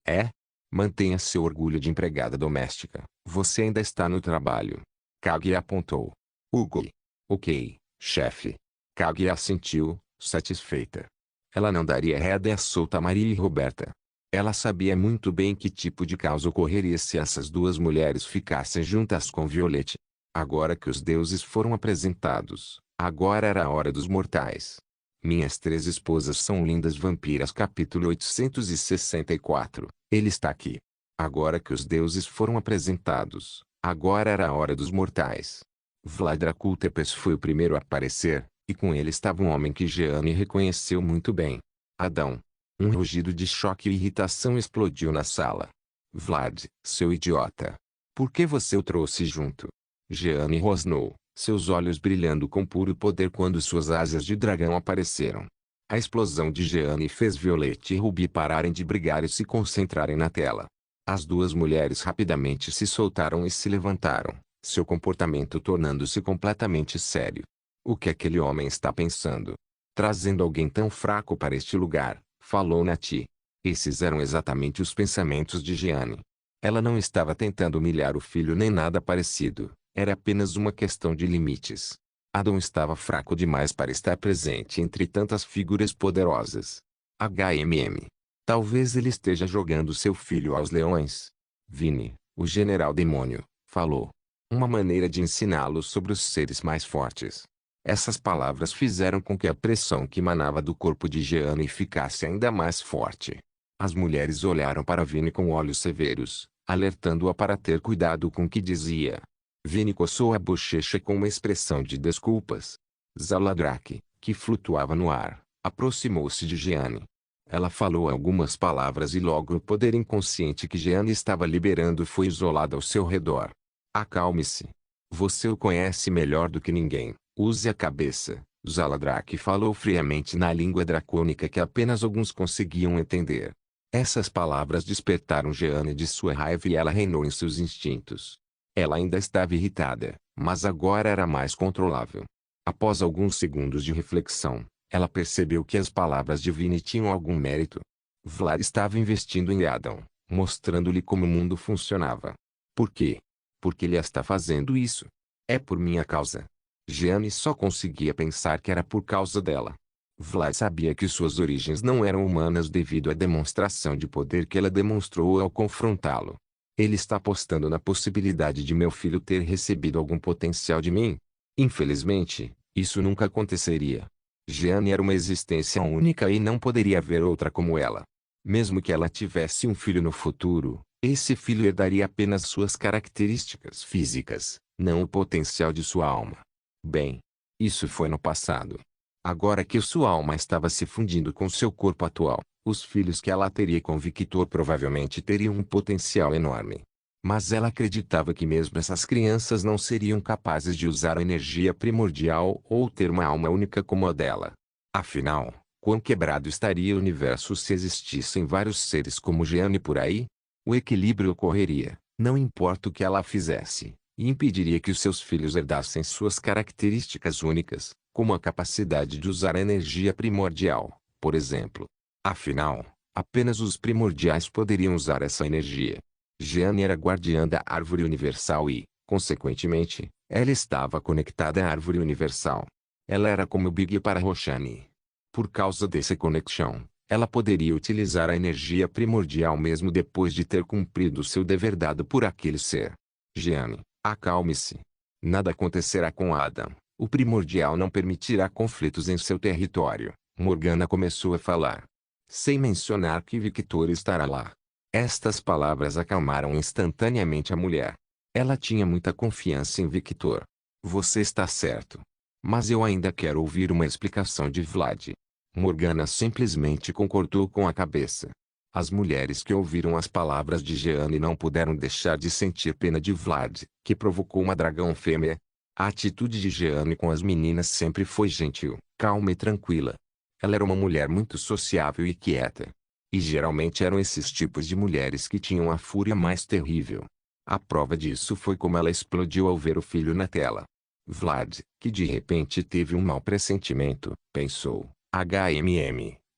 É? Mantenha seu orgulho de empregada doméstica. Você ainda está no trabalho. Kaguya apontou. Hugo. Ok, chefe. Kaguya assentiu, satisfeita. Ela não daria rédea solta a Maria e Roberta. Ela sabia muito bem que tipo de caos ocorreria se essas duas mulheres ficassem juntas com Violette. Agora que os deuses foram apresentados, agora era a hora dos mortais. Minhas três esposas são lindas vampiras. Capítulo 864. Ele está aqui. Agora que os deuses foram apresentados, agora era a hora dos mortais. Vlad Dracul-Tepes foi o primeiro a aparecer, e com ele estava um homem que Jeanne reconheceu muito bem. Adão. Um rugido de choque e irritação explodiu na sala. Vlad, seu idiota. Por que você o trouxe junto? Jeanne rosnou, seus olhos brilhando com puro poder quando suas asas de dragão apareceram. A explosão de Jeanne fez Violette e Ruby pararem de brigar e se concentrarem na tela. As duas mulheres rapidamente se soltaram e se levantaram, seu comportamento tornando-se completamente sério. O que aquele homem está pensando? Trazendo alguém tão fraco para este lugar, falou Nati. Esses eram exatamente os pensamentos de Jeanne. Ela não estava tentando humilhar o filho nem nada parecido, era apenas uma questão de limites. Adam estava fraco demais para estar presente entre tantas figuras poderosas. HMM. Talvez ele esteja jogando seu filho aos leões. Vini, o general demônio, falou. Uma maneira de ensiná-lo sobre os seres mais fortes. Essas palavras fizeram com que a pressão que emanava do corpo de Jeanne ficasse ainda mais forte. As mulheres olharam para Vini com olhos severos, alertando-a para ter cuidado com o que dizia. Vini coçou a bochecha com uma expressão de desculpas. Zaladrak, que flutuava no ar, aproximou-se de Jeanne. Ela falou algumas palavras e logo o poder inconsciente que Jeanne estava liberando foi isolado ao seu redor. Acalme-se. Você o conhece melhor do que ninguém. Use a cabeça. Zaladrak falou friamente na língua dracônica que apenas alguns conseguiam entender. Essas palavras despertaram Jeanne de sua raiva e ela reinou em seus instintos. Ela ainda estava irritada, mas agora era mais controlável. Após alguns segundos de reflexão, ela percebeu que as palavras de Vini tinham algum mérito. Vlad estava investindo em Adam, mostrando-lhe como o mundo funcionava. Por quê? Porque ele está fazendo isso. É por minha causa. Jeanne só conseguia pensar que era por causa dela. Vlad sabia que suas origens não eram humanas devido à demonstração de poder que ela demonstrou ao confrontá-lo. Ele está apostando na possibilidade de meu filho ter recebido algum potencial de mim? Infelizmente, isso nunca aconteceria. Jeanne era uma existência única e não poderia haver outra como ela. Mesmo que ela tivesse um filho no futuro, esse filho herdaria apenas suas características físicas, não o potencial de sua alma. Bem, isso foi no passado. Agora que sua alma estava se fundindo com seu corpo atual, os filhos que ela teria com Victor provavelmente teriam um potencial enorme. Mas ela acreditava que mesmo essas crianças não seriam capazes de usar a energia primordial ou ter uma alma única como a dela. Afinal, quão quebrado estaria o universo se existissem vários seres como Jeanne por aí? O equilíbrio ocorreria, não importa o que ela fizesse, e impediria que os seus filhos herdassem suas características únicas, como a capacidade de usar a energia primordial, por exemplo. Afinal, apenas os primordiais poderiam usar essa energia. Jeanne era guardiã da árvore universal e, consequentemente, ela estava conectada à árvore universal. Ela era como Big para Roshani. Por causa dessa conexão, ela poderia utilizar a energia primordial mesmo depois de ter cumprido seu dever dado por aquele ser. Jeanne, acalme-se. Nada acontecerá com Adam. O primordial não permitirá conflitos em seu território. Morgana começou a falar. Sem mencionar que Victor estará lá. Estas palavras acalmaram instantaneamente a mulher. Ela tinha muita confiança em Victor. Você está certo. Mas eu ainda quero ouvir uma explicação de Vlad. Morgana simplesmente concordou com a cabeça. As mulheres que ouviram as palavras de Jeanne não puderam deixar de sentir pena de Vlad, que provocou uma dragão fêmea. A atitude de Jeanne com as meninas sempre foi gentil, calma e tranquila. Ela era uma mulher muito sociável e quieta. E geralmente eram esses tipos de mulheres que tinham a fúria mais terrível. A prova disso foi como ela explodiu ao ver o filho na tela. Vlad, que de repente teve um mau pressentimento, pensou,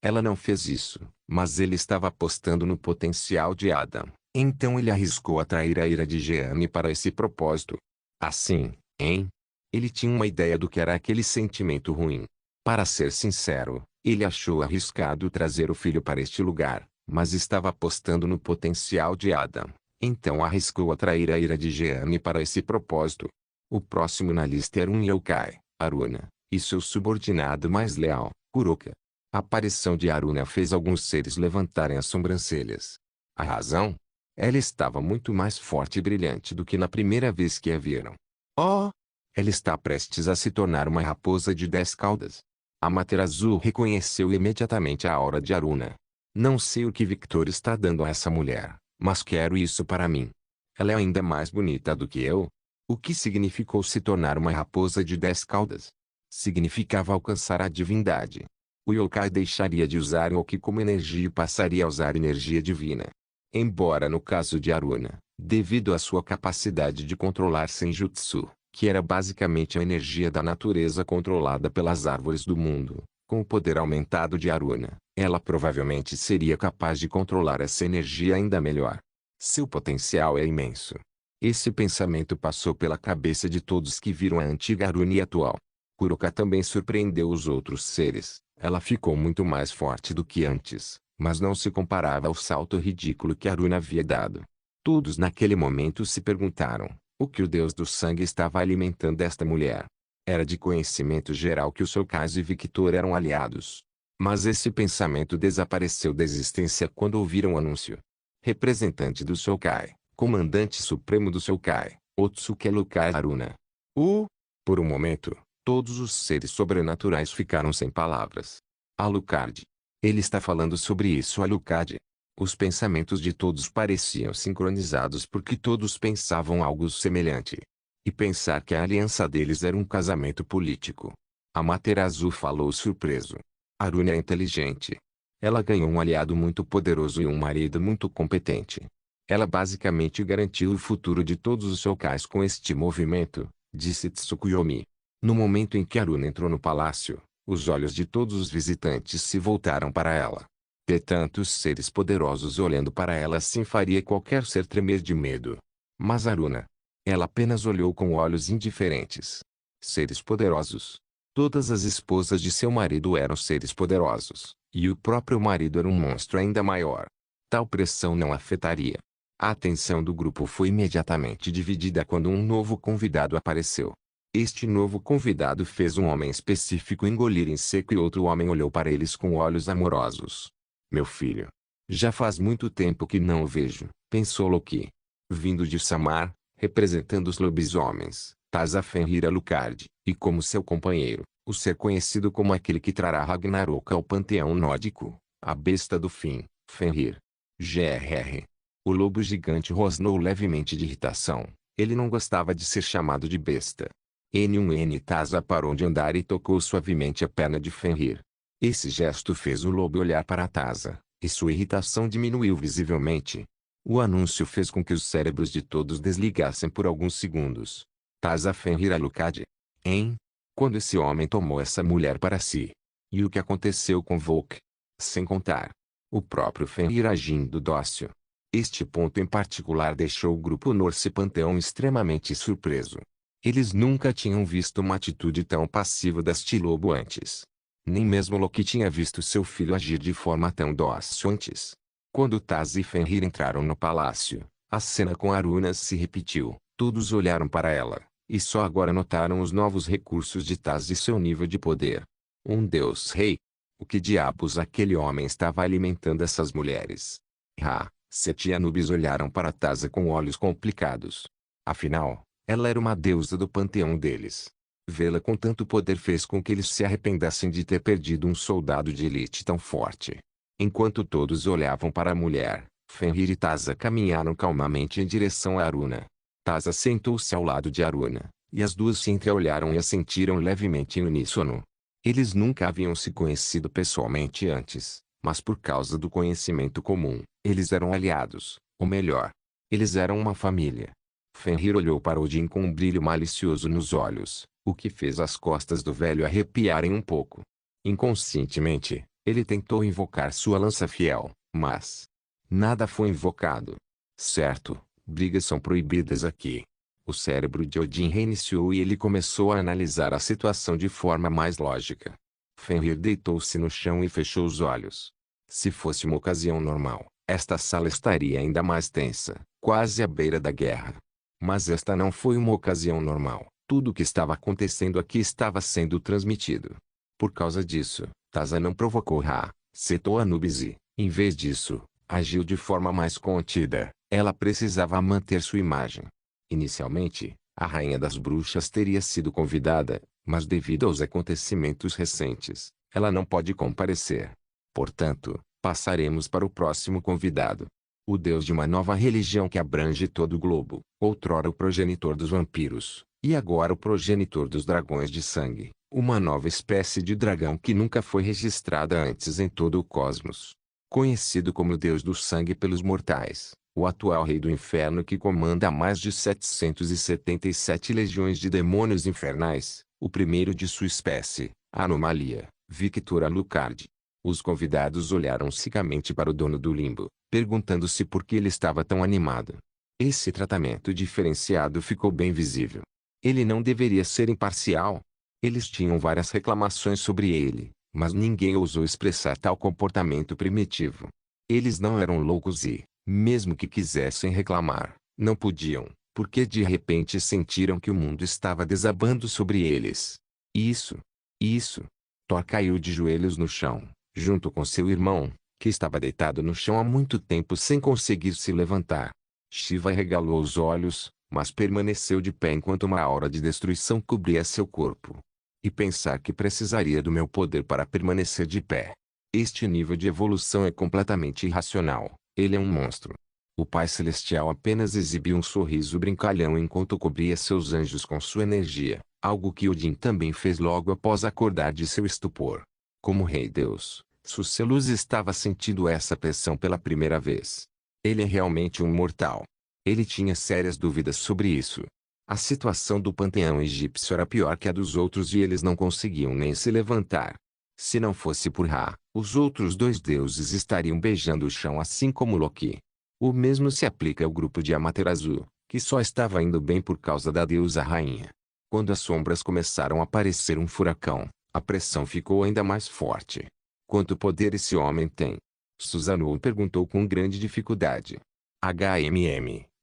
ela não fez isso, mas ele estava apostando no potencial de Adam. Então ele arriscou atrair a ira de Jeanne para esse propósito. Assim, hein? Ele tinha uma ideia do que era aquele sentimento ruim. Para ser sincero, ele achou arriscado trazer o filho para este lugar, mas estava apostando no potencial de Adam. Então arriscou atrair a ira de Jeanne para esse propósito. O próximo na lista era um yokai, Aruna, e seu subordinado mais leal, Kuroka. A aparição de Aruna fez alguns seres levantarem as sobrancelhas. A razão? Ela estava muito mais forte e brilhante do que na primeira vez que a viram. Oh! Ela está prestes a se tornar uma raposa de 10 caudas. A Mater Azul reconheceu imediatamente a aura de Aruna. Não sei o que Victor está dando a essa mulher, mas quero isso para mim. Ela é ainda mais bonita do que eu. O que significou se tornar uma raposa de 10 caudas? Significava alcançar a divindade. O yokai deixaria de usar o Ki como energia e passaria a usar energia divina. Embora no caso de Aruna, devido à sua capacidade de controlar Senjutsu, que era basicamente a energia da natureza controlada pelas árvores do mundo, com o poder aumentado de Aruna, ela provavelmente seria capaz de controlar essa energia ainda melhor. Seu potencial é imenso. Esse pensamento passou pela cabeça de todos que viram a antiga Aruna e a atual. Kuroka também surpreendeu os outros seres. Ela ficou muito mais forte do que antes, mas não se comparava ao salto ridículo que Aruna havia dado. Todos naquele momento se perguntaram, o que o deus do sangue estava alimentando esta mulher? Era de conhecimento geral que os Sokais e Victor eram aliados. Mas esse pensamento desapareceu da existência quando ouviram o anúncio. Representante do Sokai, comandante supremo do Sokai, Otsuke Lukai Aruna. Por um momento, todos os seres sobrenaturais ficaram sem palavras. Alucard. Ele está falando sobre isso, Alucard. Os pensamentos de todos pareciam sincronizados porque todos pensavam algo semelhante. E pensar que a aliança deles era um casamento político. Amaterasu falou surpreso. Aruna é inteligente. Ela ganhou um aliado muito poderoso e um marido muito competente. Ela basicamente garantiu o futuro de todos os Shokais com este movimento, disse Tsukuyomi. No momento em que Aruna entrou no palácio, os olhos de todos os visitantes se voltaram para ela. Ter tantos seres poderosos olhando para ela assim faria qualquer ser tremer de medo. Mas Aruna. Ela apenas olhou com olhos indiferentes. Seres poderosos. Todas as esposas de seu marido eram seres poderosos, e o próprio marido era um monstro ainda maior. Tal pressão não afetaria. A atenção do grupo foi imediatamente dividida quando um novo convidado apareceu. Este novo convidado fez um homem específico engolir em seco e outro homem olhou para eles com olhos amorosos. Meu filho. Já faz muito tempo que não o vejo, pensou Loki. Vindo de Samar, representando os lobisomens, Taza Fenrir Alucard, e como seu companheiro, o ser conhecido como aquele que trará Ragnarok ao panteão nórdico, a besta do fim, Fenrir. Grr. O lobo gigante rosnou levemente de irritação. Ele não gostava de ser chamado de besta. N1N Taza parou de andar e tocou suavemente a perna de Fenrir. Esse gesto fez o lobo olhar para Taza, e sua irritação diminuiu visivelmente. O anúncio fez com que os cérebros de todos desligassem por alguns segundos. Taza Fenrir Alucard. Hein? Quando esse homem tomou essa mulher para si? E o que aconteceu com Volk? Sem contar. O próprio Fenrir agindo dócil. Este ponto em particular deixou o grupo Norse Panteão extremamente surpreso. Eles nunca tinham visto uma atitude tão passiva deste lobo antes. Nem mesmo Loki tinha visto seu filho agir de forma tão dócil antes. Quando Taz e Fenrir entraram no palácio, a cena com Aruna se repetiu. Todos olharam para ela, e só agora notaram os novos recursos de Taz e seu nível de poder. Um deus-rei. O que diabos aquele homem estava alimentando essas mulheres? Set e Anubis olharam para Taza com olhos complicados. Afinal, ela era uma deusa do panteão deles. Vê-la com tanto poder fez com que eles se arrependessem de ter perdido um soldado de elite tão forte. Enquanto todos olhavam para a mulher, Fenrir e Taza caminharam calmamente em direção a Aruna. Taza sentou-se ao lado de Aruna, e as duas se entreolharam e assentiram levemente em uníssono. Eles nunca haviam se conhecido pessoalmente antes, mas por causa do conhecimento comum, eles eram aliados, ou melhor, eles eram uma família. Fenrir olhou para Odin com um brilho malicioso nos olhos, o que fez as costas do velho arrepiarem um pouco. Inconscientemente, ele tentou invocar sua lança fiel, mas nada foi invocado. Certo, brigas são proibidas aqui. O cérebro de Odin reiniciou e ele começou a analisar a situação de forma mais lógica. Fenrir deitou-se no chão e fechou os olhos. Se fosse uma ocasião normal, esta sala estaria ainda mais tensa, quase à beira da guerra. Mas esta não foi uma ocasião normal. Tudo o que estava acontecendo aqui estava sendo transmitido. Por causa disso, Taza não provocou Set ou Anubis e, em vez disso, agiu de forma mais contida. Ela precisava manter sua imagem. Inicialmente, a Rainha das Bruxas teria sido convidada, mas devido aos acontecimentos recentes, ela não pode comparecer. Portanto, passaremos para o próximo convidado. O deus de uma nova religião que abrange todo o globo, outrora o progenitor dos vampiros, e agora o progenitor dos dragões de sangue. Uma nova espécie de dragão que nunca foi registrada antes em todo o cosmos. Conhecido como o Deus do Sangue pelos mortais, o atual rei do inferno que comanda mais de 777 legiões de demônios infernais, o primeiro de sua espécie, a Anomalia, Victor Alucard. Os convidados olharam cegamente para o dono do limbo, perguntando-se por que ele estava tão animado. Esse tratamento diferenciado ficou bem visível. Ele não deveria ser imparcial. Eles tinham várias reclamações sobre ele, mas ninguém ousou expressar tal comportamento primitivo. Eles não eram loucos e, mesmo que quisessem reclamar, não podiam, porque de repente sentiram que o mundo estava desabando sobre eles. Isso. Isso. Thor caiu de joelhos no chão, junto com seu irmão, que estava deitado no chão há muito tempo sem conseguir se levantar. Shiva regalou os olhos, mas permaneceu de pé enquanto uma aura de destruição cobria seu corpo. E pensar que precisaria do meu poder para permanecer de pé. Este nível de evolução é completamente irracional. Ele é um monstro. O Pai Celestial apenas exibiu um sorriso brincalhão enquanto cobria seus anjos com sua energia, algo que Odin também fez logo após acordar de seu estupor. Como Rei Deus, sua luz estava sentindo essa pressão pela primeira vez. Ele é realmente um mortal. Ele tinha sérias dúvidas sobre isso. A situação do panteão egípcio era pior que a dos outros e eles não conseguiam nem se levantar. Se não fosse por Ra, os outros dois deuses estariam beijando o chão assim como Loki. O mesmo se aplica ao grupo de Amaterasu, que só estava indo bem por causa da deusa rainha. Quando as sombras começaram a parecer um furacão, a pressão ficou ainda mais forte. Quanto poder esse homem tem? Susanoo perguntou com grande dificuldade.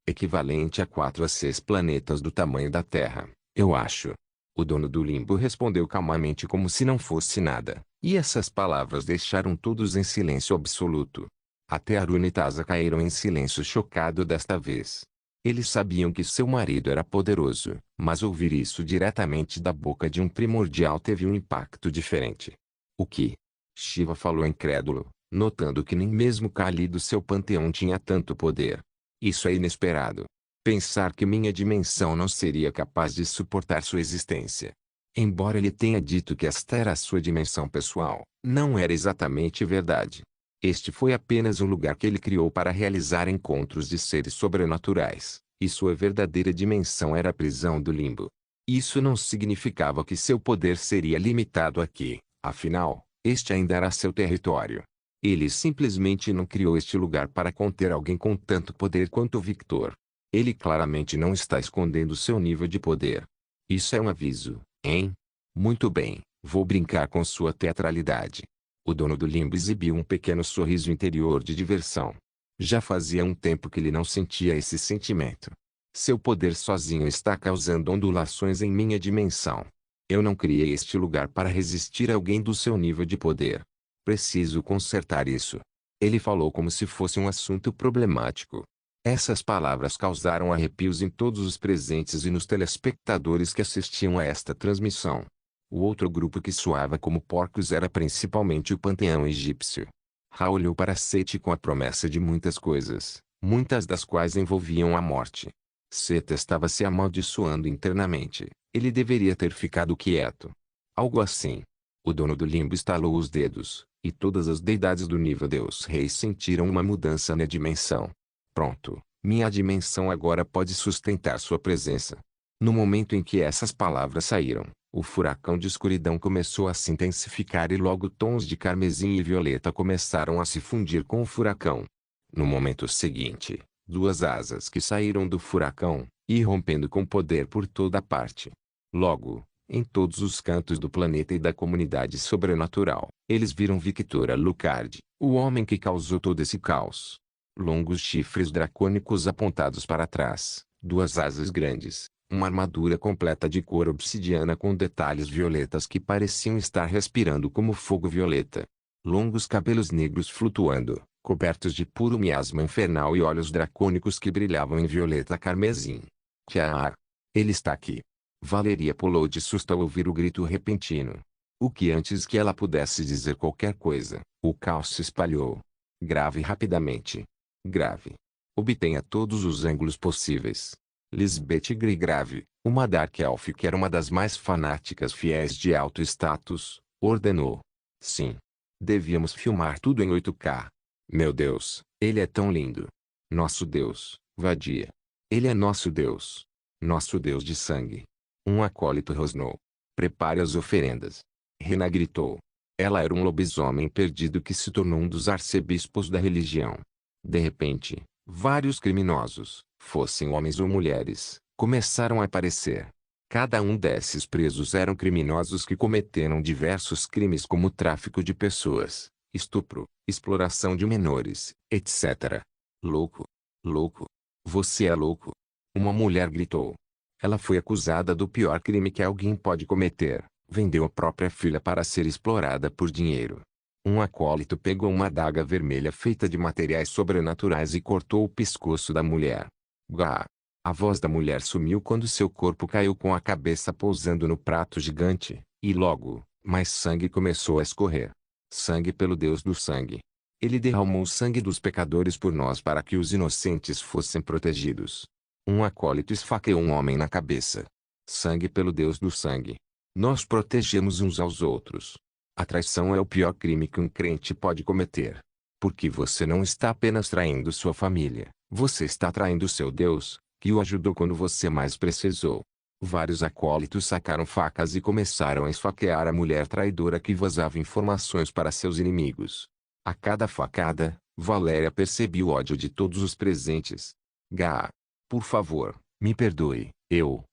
Equivalente a 4 a 6 planetas do tamanho da Terra, eu acho. O dono do limbo respondeu calmamente como se não fosse nada, e essas palavras deixaram todos em silêncio absoluto. Até Aruna e Tasa caíram em silêncio chocado desta vez. Eles sabiam que seu marido era poderoso, mas ouvir isso diretamente da boca de um primordial teve um impacto diferente. O que? Shiva falou incrédulo, notando que nem mesmo Kali do seu panteão tinha tanto poder. Isso é inesperado. Pensar que minha dimensão não seria capaz de suportar sua existência. Embora ele tenha dito que esta era a sua dimensão pessoal, não era exatamente verdade. Este foi apenas um lugar que ele criou para realizar encontros de seres sobrenaturais, e sua verdadeira dimensão era a prisão do limbo. Isso não significava que seu poder seria limitado aqui, afinal, este ainda era seu território. Ele simplesmente não criou este lugar para conter alguém com tanto poder quanto Victor. Ele claramente não está escondendo seu nível de poder. Isso é um aviso, hein? Muito bem, vou brincar com sua teatralidade. O dono do limbo exibiu um pequeno sorriso interior de diversão. Já fazia um tempo que ele não sentia esse sentimento. Seu poder sozinho está causando ondulações em minha dimensão. Eu não criei este lugar para resistir a alguém do seu nível de poder. Preciso consertar isso. Ele falou como se fosse um assunto problemático. Essas palavras causaram arrepios em todos os presentes e nos telespectadores que assistiam a esta transmissão. O outro grupo que soava como porcos era principalmente o panteão egípcio. Ra olhou para Seti com a promessa de muitas coisas, muitas das quais envolviam a morte. Seta estava se amaldiçoando internamente. Ele deveria ter ficado quieto. Algo assim. O dono do limbo estalou os dedos, e todas as deidades do nível Deus Rei sentiram uma mudança na dimensão. Pronto, minha dimensão agora pode sustentar sua presença. No momento em que essas palavras saíram, o furacão de escuridão começou a se intensificar e logo tons de carmesim e violeta começaram a se fundir com o furacão. No momento seguinte, duas asas que saíram do furacão, irrompendo com poder por toda parte. Logo, em todos os cantos do planeta e da comunidade sobrenatural, eles viram Victor Alucard, o homem que causou todo esse caos. Longos chifres dracônicos apontados para trás, duas asas grandes, uma armadura completa de cor obsidiana com detalhes violetas que pareciam estar respirando como fogo violeta. Longos cabelos negros flutuando, cobertos de puro miasma infernal e olhos dracônicos que brilhavam em violeta carmesim. Tchau! Ele está aqui. Valeria pulou de susto ao ouvir o grito repentino. O que antes que ela pudesse dizer qualquer coisa, o caos se espalhou. Grave rapidamente. Grave. Obtenha todos os ângulos possíveis. Lisbeth Grave, uma Dark Elf que era uma das mais fanáticas fiéis de alto status, ordenou. Sim. Devíamos filmar tudo em 8K. Meu Deus, ele é tão lindo. Nosso Deus, vadia. Ele é nosso Deus. Nosso Deus de sangue. Um acólito rosnou. Prepare as oferendas. Rena gritou. Ela era um lobisomem perdido que se tornou um dos arcebispos da religião. De repente, vários criminosos, fossem homens ou mulheres, começaram a aparecer. Cada um desses presos eram criminosos que cometeram diversos crimes como tráfico de pessoas, estupro, exploração de menores, etc. Louco! Louco! Você é louco! Uma mulher gritou. Ela foi acusada do pior crime que alguém pode cometer: vendeu a própria filha para ser explorada por dinheiro. Um acólito pegou uma adaga vermelha feita de materiais sobrenaturais e cortou o pescoço da mulher. Gá! A voz da mulher sumiu quando seu corpo caiu com a cabeça pousando no prato gigante, e logo, mais sangue começou a escorrer. Sangue pelo Deus do sangue. Ele derramou o sangue dos pecadores por nós para que os inocentes fossem protegidos. Um acólito esfaqueou um homem na cabeça. Sangue pelo Deus do sangue. Nós protegemos uns aos outros. A traição é o pior crime que um crente pode cometer. Porque você não está apenas traindo sua família, você está traindo seu Deus, que o ajudou quando você mais precisou. Vários acólitos sacaram facas e começaram a esfaquear a mulher traidora que vazava informações para seus inimigos. A cada facada, Valéria percebia o ódio de todos os presentes. Gá! Por favor, me perdoe, eu.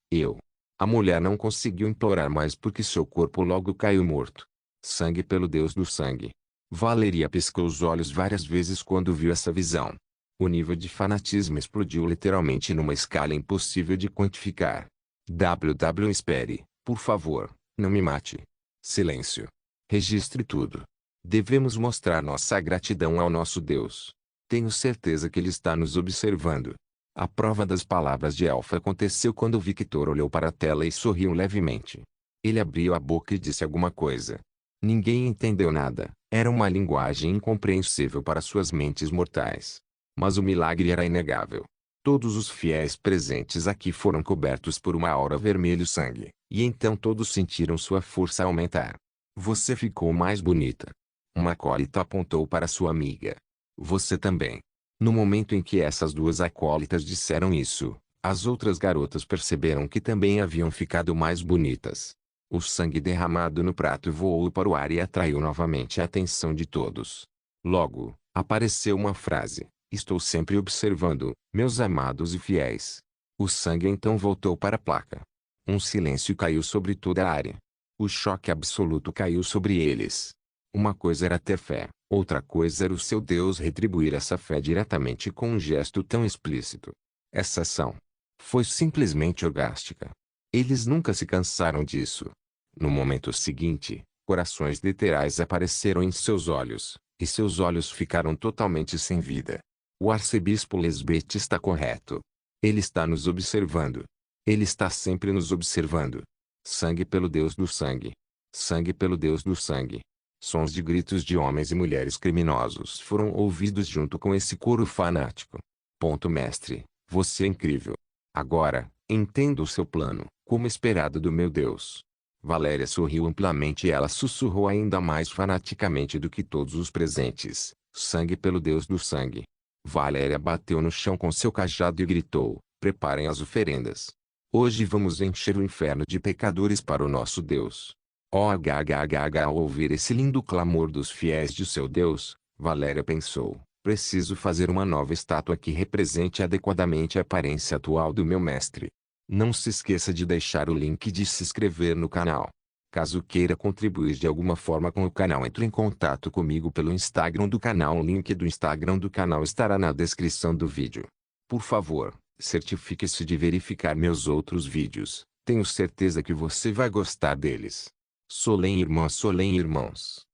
A mulher não conseguiu implorar mais porque seu corpo logo caiu morto. Sangue pelo Deus do sangue. Valeria piscou os olhos várias vezes quando viu essa visão. O nível de fanatismo explodiu literalmente numa escala impossível de quantificar. Espere, por favor, não me mate. Silêncio. Registre tudo. Devemos mostrar nossa gratidão ao nosso Deus. Tenho certeza que Ele está nos observando. A prova das palavras de Elfa aconteceu quando Victor olhou para a tela e sorriu levemente. Ele abriu a boca e disse alguma coisa. Ninguém entendeu nada, era uma linguagem incompreensível para suas mentes mortais. Mas o milagre era inegável. Todos os fiéis presentes aqui foram cobertos por uma aura vermelho-sangue, e então todos sentiram sua força aumentar. Você ficou mais bonita. Uma acólita apontou para sua amiga. Você também. No momento em que essas duas acólitas disseram isso, as outras garotas perceberam que também haviam ficado mais bonitas. O sangue derramado no prato voou para o ar e atraiu novamente a atenção de todos. Logo, apareceu uma frase: estou sempre observando, meus amados e fiéis. O sangue então voltou para a placa. Um silêncio caiu sobre toda a área. O choque absoluto caiu sobre eles. Uma coisa era ter fé, outra coisa era o seu Deus retribuir essa fé diretamente com um gesto tão explícito. Essa ação foi simplesmente orgástica. Eles nunca se cansaram disso. No momento seguinte, corações literais apareceram em seus olhos, e seus olhos ficaram totalmente sem vida. O arcebispo Lesbete está correto. Ele está nos observando. Ele está sempre nos observando. Sangue pelo Deus do sangue. Sangue pelo Deus do sangue. Sons de gritos de homens e mulheres criminosos foram ouvidos junto com esse coro fanático. Mestre, você é incrível. Agora, entendo o seu plano, como esperado do meu Deus. Valéria sorriu amplamente e ela sussurrou ainda mais fanaticamente do que todos os presentes: sangue pelo Deus do sangue. Valéria bateu no chão com seu cajado e gritou: preparem as oferendas. Hoje vamos encher o inferno de pecadores para o nosso Deus. Ao ouvir esse lindo clamor dos fiéis de seu Deus, Valéria pensou: preciso fazer uma nova estátua que represente adequadamente a aparência atual do meu mestre. Não se esqueça de deixar o link de se inscrever no canal. Caso queira contribuir de alguma forma com o canal, entre em contato comigo pelo Instagram do canal. O link do Instagram do canal estará na descrição do vídeo. Por favor, certifique-se de verificar meus outros vídeos. Tenho certeza que você vai gostar deles. Solém irmãs, Solém irmãos.